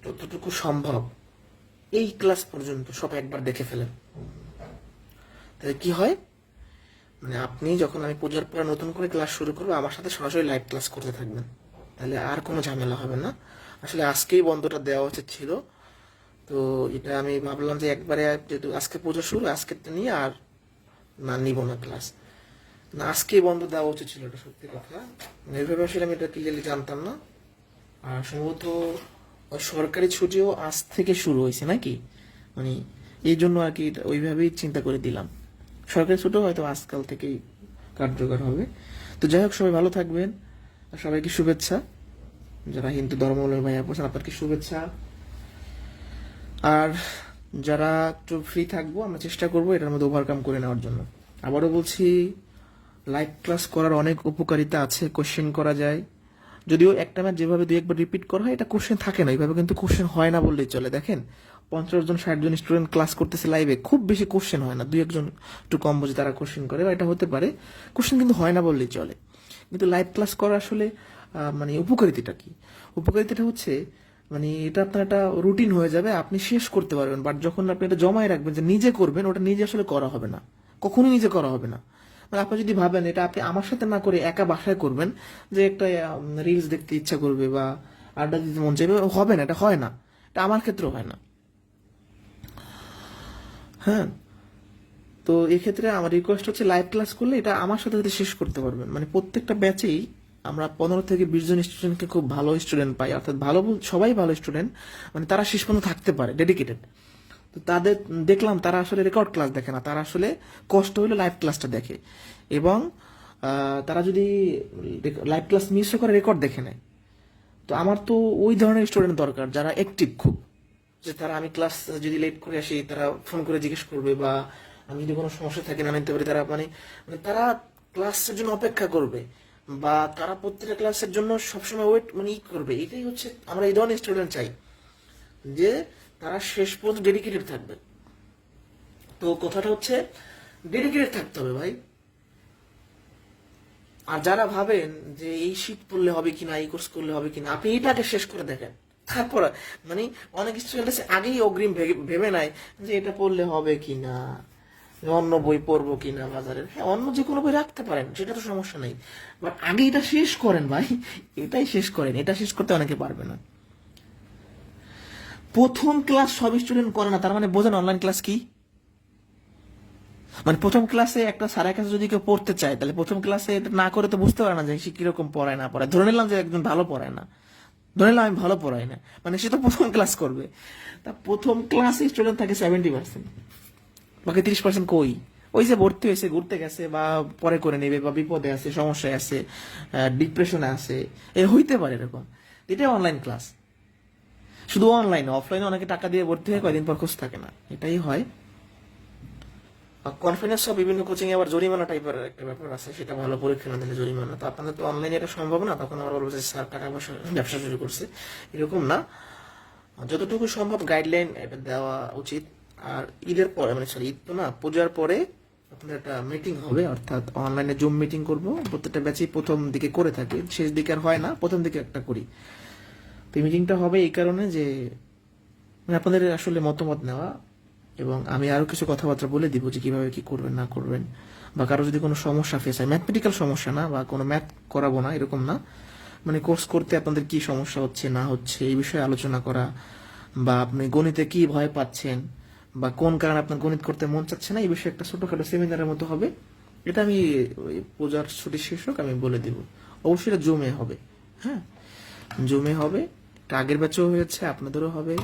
যতটুকু সম্ভব এই ক্লাস পর্যন্ত সব একবার দেখে ফেলেন। তাহলে কি হয়, মানে আপনি যখন আমি পূজার পরে নতুন করে ক্লাস শুরু করবো, আমার সাথে সরাসরি লাইভ ক্লাস করতে থাকবেন। তাহলে আর কোনো ঝামেলা হবে না। আসলে আজকেই বন্ধটা দেওয়া উচিত ছিল, তো এটা আমি ভাবলাম যে একবারে, যেহেতু আজকে পুজো শুরু, আজকে নিয়ে আর না নিব না ক্লাস, না আজকেই বন্ধ দেওয়া উচিত ছিল। এটা সত্যি কথা, এইভাবে আসলে আমি এটা ক্লিয়ারলি জানতাম না। আর সম্ভবত সরকারি ছুটিও আজ থেকে শুরু হয়েছে নাকি, মানে এই জন্য আর কি ওইভাবেই চিন্তা করে দিলাম। সরকারি ছুটিও হয়তো আজকাল থেকেই কার্যকর হবে। তো যাই হোক, সবাই ভালো থাকবেন, আর সবাইকে শুভেচ্ছা। যারা হিন্দু ধর্মাবলম্বী ভাইয়া পড়ছেন, আপনাকে শুভেচ্ছা। আর যারা একটু ফ্রি থাকবো, আমরা চেষ্টা করবো এটার মধ্যে ওভারকাম করে নেওয়ার জন্য। আবারও বলছি, লাইভ ক্লাস করার অনেক উপকারিতা আছে। কোশ্চেন করা যায়, যদিও একটা ম্যাচ যেভাবে 2 1 বার রিপিট করা হয়, এটা কোশ্চেন থাকে না এইভাবে, কিন্তু কোশ্চেন হয় না বললেই চলে। দেখেন 50 জন 60 জন স্টুডেন্ট ক্লাস করতেছে লাইভে, খুব বেশি কোশ্চেন হয় না। 2 1 জন একটু কম বুঝে তারা কোশ্চেন করে, বা এটা হতে পারে, কোশ্চেন কিন্তু হয় না বললেই চলে। কিন্তু লাইভ ক্লাস করা আসলে মানে উপকারিতাটা কি? উপকারিতাটা হচ্ছে মানে এটা আপনার একটা রুটিন হয়ে যাবে, আপনি শেষ করতে পারবেন। বাট যখন আপনি এটা জমায় রাখবেন যে নিজে করবেন, ওটা নিজে আসলে করা হবে না, কখনোই নিজে করা হবে না। মানে আপনি যদি ভাবেন এটা আপনি আমার সাথে না করে একা বাসায় করবেন, যে একটা রিলস দেখতে ইচ্ছা করবে বা আড্ডা দিতে মন চাইবে, হবে না, এটা হয় না। এটা আমার ক্ষেত্রেও হয় না। হ্যাঁ, তো এক্ষেত্রে আমার রিকোয়েস্ট হচ্ছে লাইভ ক্লাস করলে এটা আমার সাথে সাথে শেষ করতে পারবেন। মানে প্রত্যেকটা ব্যাচেই আমরা 15 থেকে 20 জন স্টুডেন্টকে খুব ভালো স্টুডেন্ট পাই, অর্থাৎ ভালো সবাই ভালো স্টুডেন্ট, মানে তারা শেষ পর্যন্ত থাকতে পারে, ডেডিকেটেড। তো তাদের দেখলাম তারা আসলে রেকর্ড ক্লাস দেখে না, তারা আসলে কষ্ট হইলে লাইভ ক্লাসটা দেখে, এবং তারা যদি লাইভ ক্লাস মিস করে রেকর্ড দেখে নেয়। তো আমার তো ওই ধরনের স্টুডেন্ট দরকার যারা অ্যাক্টিভ খুব, যে তারা আমি ক্লাস যদি লেট করে আসি তারা ফোন করে জিজ্ঞেস করবে, বা আমি যদি কোনো সমস্যা থাকে না নিতে পারি, তারা মানে তারা ক্লাসের জন্য অপেক্ষা করবে, বা তারা প্রত্যেকটা ক্লাসের জন্য সবসময় ওয়েট মানে করবে। এটাই হচ্ছে আমরা এই ধরনের স্টুডেন্ট চাই, যে তারা শেষ পর্যন্ত ডেডিকেটেড থাকবে। তো কথাটা হচ্ছে ডেডিকেটেড থাকতে হবে ভাই। আর যারা ভাবেন যে এই শীত পড়লে হবে কিনা, এই কোর্স করলে হবে কিনা, আপনি এটাকে শেষ করে দেখেন, তারপর মানে অনেক স্টুডেন্ট আছে আগেই অগ্রিম ভেবে নাই যে এটা পড়লে হবে কিনা, অন্য বই পড়বো কিনা বাজারের। হ্যাঁ, অন্য যে কোনো বই রাখতে পারেন, সেটা তো সমস্যা নেই, বাট আগে এটা শেষ করেন ভাই, এটাই শেষ করেন। এটা শেষ করতে অনেকে পারবে না। প্রথম ক্লাস সব স্টুডেন্ট করে না, তার মানে বোঝেন অনলাইন ক্লাস কি। মানে প্রথম ক্লাসে একটা স্যারের কাছে যদি কেউ পড়তে চায়, তাহলে প্রথম ক্লাসে এটা না করে তো বুঝতে পারে না যে সে কিরকম পড়ায় না পড়ায়। ধরে নিলাম যে একজন ভালো পড়ায় না, ধরে নিলাম আমি ভালো পড়াই না, মানে সে তো প্রথম ক্লাস করবে। তা প্রথম ক্লাসে স্টুডেন্ট থাকে 70%, বাকি 30% কই? ওই যে ভর্তি হয়েছে, ঘুরতে গেছে, বা পরে করে নেবে, বা বিপদে আছে, সমস্যায় আছে, ডিপ্রেশনে আছে, এ হইতে পারে এরকম। এটাই অনলাইন ক্লাস। শুধু অনলাইনে, অফলাইনে অনেকে টাকা দিয়ে ভর্তি হয়ে কয়দিন পর খোঁজ থাকে না, এটাই হয়। কনফিডেন্স সব বিভিন্ন কোচিং এ আবার জরিমানা টাইপের একটা ব্যাপার আছে, সেটা ভালো পরীক্ষা না দিলে জরিমানা। তো আপনাদের তো অনলাইনে এটা সম্ভব না, তখন আবার বলবো যে স্যার টাকা পয়সা ব্যবসা শুরু করছে, এরকম না। যতটুকু সম্ভব গাইডলাইন এটা দেওয়া উচিত। আর ঈদের পরে, মানে সরি ঈদ তো না, পূজার পরে আপনাদের একটা মিটিং হবে, অর্থাৎ অনলাইনে জুম মিটিং করব। প্রত্যেকটা ব্যাচই প্রথম দিকে করে থাকি, শেষ দিকে আর হয় না, প্রথম দিকে একটা করি। তো এই মিটিংটা হবে এই কারণে যে মানে আপনাদের আসলে মতামত নেওয়া, এবং আমি আরো কিছু কথাবার্তা বলে দিব যে কিভাবে কি করবেন না করবেন, বা কারো যদি কোনো সমস্যা ফেস হয়, ম্যাথমেটিক্যাল সমস্যা না, বা কোনো ম্যাথ করাবো না এরকম না, মানে কোর্স করতে আপনাদের কি সমস্যা হচ্ছে না হচ্ছে এই বিষয়ে আলোচনা করা, বা আপনি গণিতে কি ভয় পাচ্ছেন, বা কোন কারণে আপনার গণিত করতে মন চাচ্ছে না, এই বিষয়ে একটা ছোটখাটো সেমিনারের মতো হবে। এটা আমি ওই পূজার ছুটি শেষ হোক আমি বলে দিব। অবশ্যই এটা জমে হবে, হ্যাঁ জমে হবে। এটা আগের ব্যাচও হয়েছে, আপনাদেরও হবে।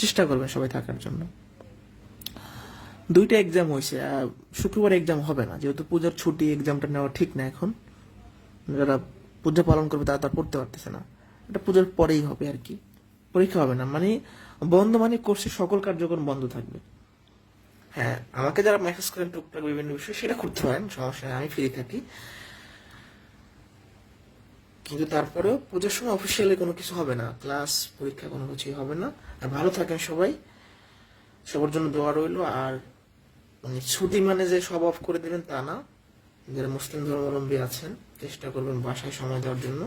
চেষ্টা করবেন সবাই থাকার জন্য। দুইটা এক্সাম হয়েছে, শুক্রবার এক্সাম হবে না, যেহেতু পূজার ছুটি, এক্সামটা নেওয়া ঠিক না এখন। যারা পূজা পালন করবে তারা তার পড়তে পারতেছে না, এটা পূজার পরেই হবে আর কি। পরীক্ষা হবে না, মানে বন্ধ মানে কোর্সের সকল কার্যক্রম বন্ধ থাকবে। হ্যাঁ, আমাকে যারা মেসেজ করেন টুকটাক বিভিন্ন বিষয়, সেটা করতে পারেন, সমস্যা নেই, আমি ফ্রি থাকি। কিন্তু তারপরেও পূজার সময় অফিসিয়ালি কোনো কিছু হবে না, ক্লাস পরীক্ষা কোনো কিছুই হবে না। আর ভালো থাকেন সবাই, সবার জন্য দোয়া রইলো। আর মানে ছুটি মানে যে সব অফ করে দেবেন তা না, যারা মুসলিম ধর্মাবলম্বী আছেন চেষ্টা করবেন বাসায় সময় দেওয়ার জন্য।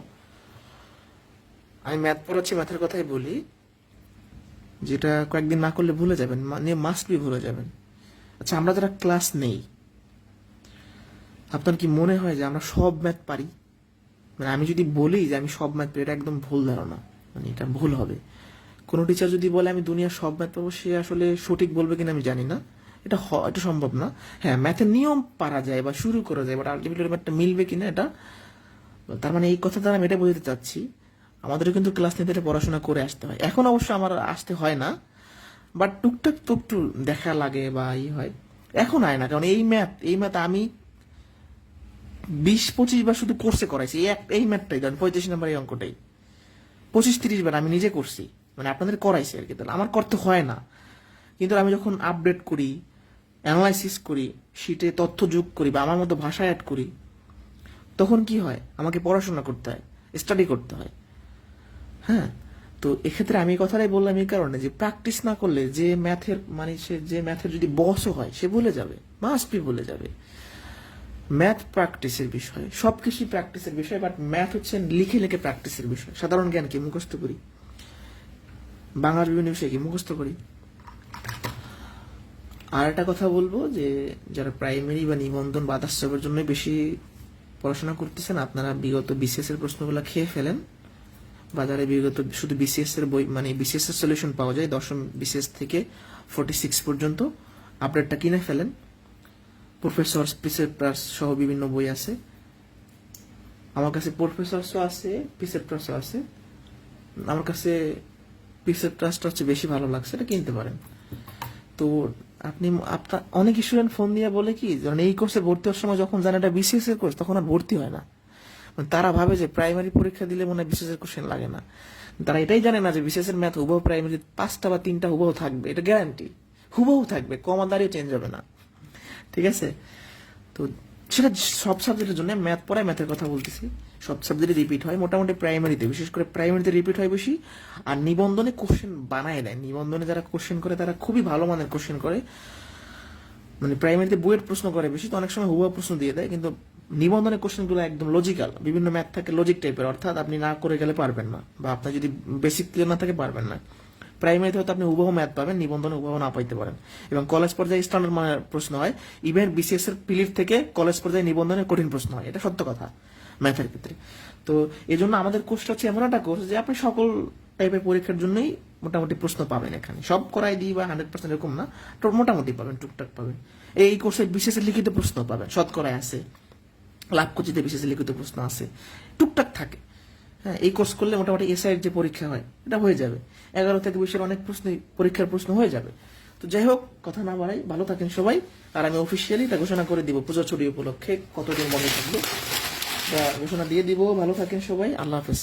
আমি ম্যাথ পড়াচ্ছি, ম্যাথের কথাই বলি, যেটা কয়েকদিন না করলে ভুলে যাবেন, মানে মাস্ট বি ভুলে যাবেন। আচ্ছা, আমরা যারা ক্লাস নেই, আপনার কি মনে হয় যে আমরা সব ম্যাথ পারি? মানে আমি যদি বলি যে আমি সব ম্যাথ পারি, এটা একদম ভুল ধারণা, মানে এটা ভুল হবে। কোনো টিচার যদি বলে আমি দুনিয়ার সব ম্যাথ পাবো, সে আসলে সঠিক বলবে কিনা আমি জানি না, এটা সম্ভব না। হ্যাঁ, ম্যাথের নিয়ম পারা যায় বা শুরু করা যায়, বাট আলটিমেটলি ম্যাথটা মিলবে কিনা এটা, তার মানে এই কথা দ্বারা আমি এটা বোঝাতে চাচ্ছি, আমাদেরও কিন্তু ক্লাস নিতে পড়াশোনা করে আসতে হয়। এখন অবশ্য আমার আসতে হয় না, বাট টুকটাক তো একটু দেখা লাগে বা ই হয়। এখন আয় না, কারণ এই ম্যাথ আমি 20-25 বার শুধু কোর্সে করাইছি, এই ম্যাথটাই, ধরেন 35 নম্বর এই অঙ্কটাই 25-30 বার আমি নিজে করছি, মানে আপনাদের করাইছি আর কি। তাহলে আমার করতে হয় না, কিন্তু আমি যখন আপডেট করি, অ্যানালাইসিস করি, শিটে তথ্য যোগ করি, বা আমার মতো ভাষা অ্যাড করি, তখন কি হয়, আমাকে পড়াশোনা করতে হয়, স্টাডি করতে হয়। হ্যাঁ, তো এক্ষেত্রে আমি এই কথাটাই বললাম এই কারণে যে প্র্যাকটিস না করলে যে ম্যাথের, মানে সে যে ম্যাথের যদি বসও হয়, সে ভুলে যাবে, মাস্ট বি ভুলে যাবে। ম্যাথ প্র্যাকটিসের বিষয়, সবকিছুই প্র্যাকটিসের বিষয়, বাট ম্যাথ হচ্ছে লিখে লিখে প্র্যাকটিসের বিষয়। সাধারণ জ্ঞান কি মুখস্থ করি, বাংলার বিভিন্ন বিষয় কি মুখস্থ করি। আর একটা কথা বলবো যে যারা প্রাইমারি বা নিবন্ধন বা আদার্স জবের জন্য বেশি পড়াশোনা করতেছেন, আপনারা বিগত বিসিএস এর প্রশ্নগুলো খেয়ে ফেলেন। বাজারে বিগত শুধু বিসিএস এর বই, মানে বিসিএস এর সলিউশন পাওয়া যায়, দশম বিসিএস থেকে 46 পর্যন্ত, আপডেটটা কিনে ফেলেন। প্রফেসর প্রিসেপ্টার্স সহ বিভিন্ন বই আছে, আমার কাছে প্রফেসরসও আছে, প্রিসেপ্টার্সও আছে। আমার কাছে পিক্সেল ক্লাসটা হচ্ছে বেশি ভালো লাগছে, এটা কিনতে পারেন। তো আপনি আপনার অনেক স্টুডেন্ট ফোন দিয়ে বলে কি, ধরেন এই কোর্সে ভর্তি হওয়ার সময় যখন জানে এটা বিসিএস এর কোর্স, তখন আর ভর্তি হয় না। মানে তারা ভাবে যে প্রাইমারি পরীক্ষা দিলে মনে হয় বিসিএস এর কোশ্চেন লাগে না। তারা এটাই জানে না যে বিসিএস এর ম্যাথ হুবহু প্রাইমারি 5টা বা 3টা হুবহু থাকবে, এটা গ্যারান্টি। হুবহু থাকবে, কমা দাঁড়িয়ে চেঞ্জ হবে না, ঠিক আছে? তো সেটা সব সাবজেক্টের জন্য, ম্যাথ পড়ায় ম্যাথের কথা বলতেছি, সব সাবজেক্টে রিপিট হয় মোটামুটি, প্রাইমারিতে বিশেষ করে প্রাইমারিতে রিপিট হয় বেশি। আর নিবন্ধনে কোশ্চেন বানায় দেয়, নিবন্ধনে যারা কোশ্চেন করে তারা খুবই ভালো মানের কোশ্চেন করে। মানে প্রাইমারিতে বইয়ের প্রশ্ন করে বেশি, তো অনেক সময় হুবহু প্রশ্ন দিয়ে দেয়, কিন্তু নিবন্ধনের কোশ্চেনগুলো একদম লজিক্যাল, বিভিন্ন ম্যাথ থাকে লজিক টাইপের, অর্থাৎ আপনি না করে গেলে পারবেন না, বা আপনার যদি বেসিক ক্লিয়ার না থাকে পারবেন না। প্রাইমারিতে হয়তো আপনি হুবহু ম্যাথ পাবেন, নিবন্ধনে হুবহু না পাইতে পারেন। এবং কলেজ পর্যায়ে স্ট্যান্ডার্ড মানের প্রশ্ন হয়, ইভেন বিসিএস এর প্রিলির থেকে কলেজ পর্যায়ে নিবন্ধনে কঠিন প্রশ্ন হয়, এটা সত্য কথা ম্যাথের ক্ষেত্রে। তো এই জন্য আমাদের কোর্সটা হচ্ছে এমন একটা কোর্স যে আপনি সকল টাইপের পরীক্ষার জন্যই মোটামুটি প্রশ্ন পাবেন এখানে। সব করাই দিই বা 100% এরকম না, তো মোটামুটি পাবেন, টুকটাক পাবেন। এই কোর্সে বিশেষ লিখিত প্রশ্ন পাবেন, শতকরায় আছে, লাভ কোচিতে বিশেষ লিখিত প্রশ্ন আছে, টুকটাক থাকে। হ্যাঁ, এই কোর্স করলে মোটামুটি এসআইয়ের যে পরীক্ষা হয় এটা হয়ে যাবে, 11 থেকে 20-এর অনেক প্রশ্ন পরীক্ষার প্রশ্ন হয়ে যাবে। তো যাই হোক, কথা না বাড়াই, ভালো থাকেন সবাই। আর আমি অফিসিয়ালি এটা ঘোষণা করে দিব পুজোর ছুটি উপলক্ষে কতদিন বন্ধ থাকবে, ঘোষণা দিয়ে দিব। ভালো থাকেন সবাই, আল্লাহ হাফেজ।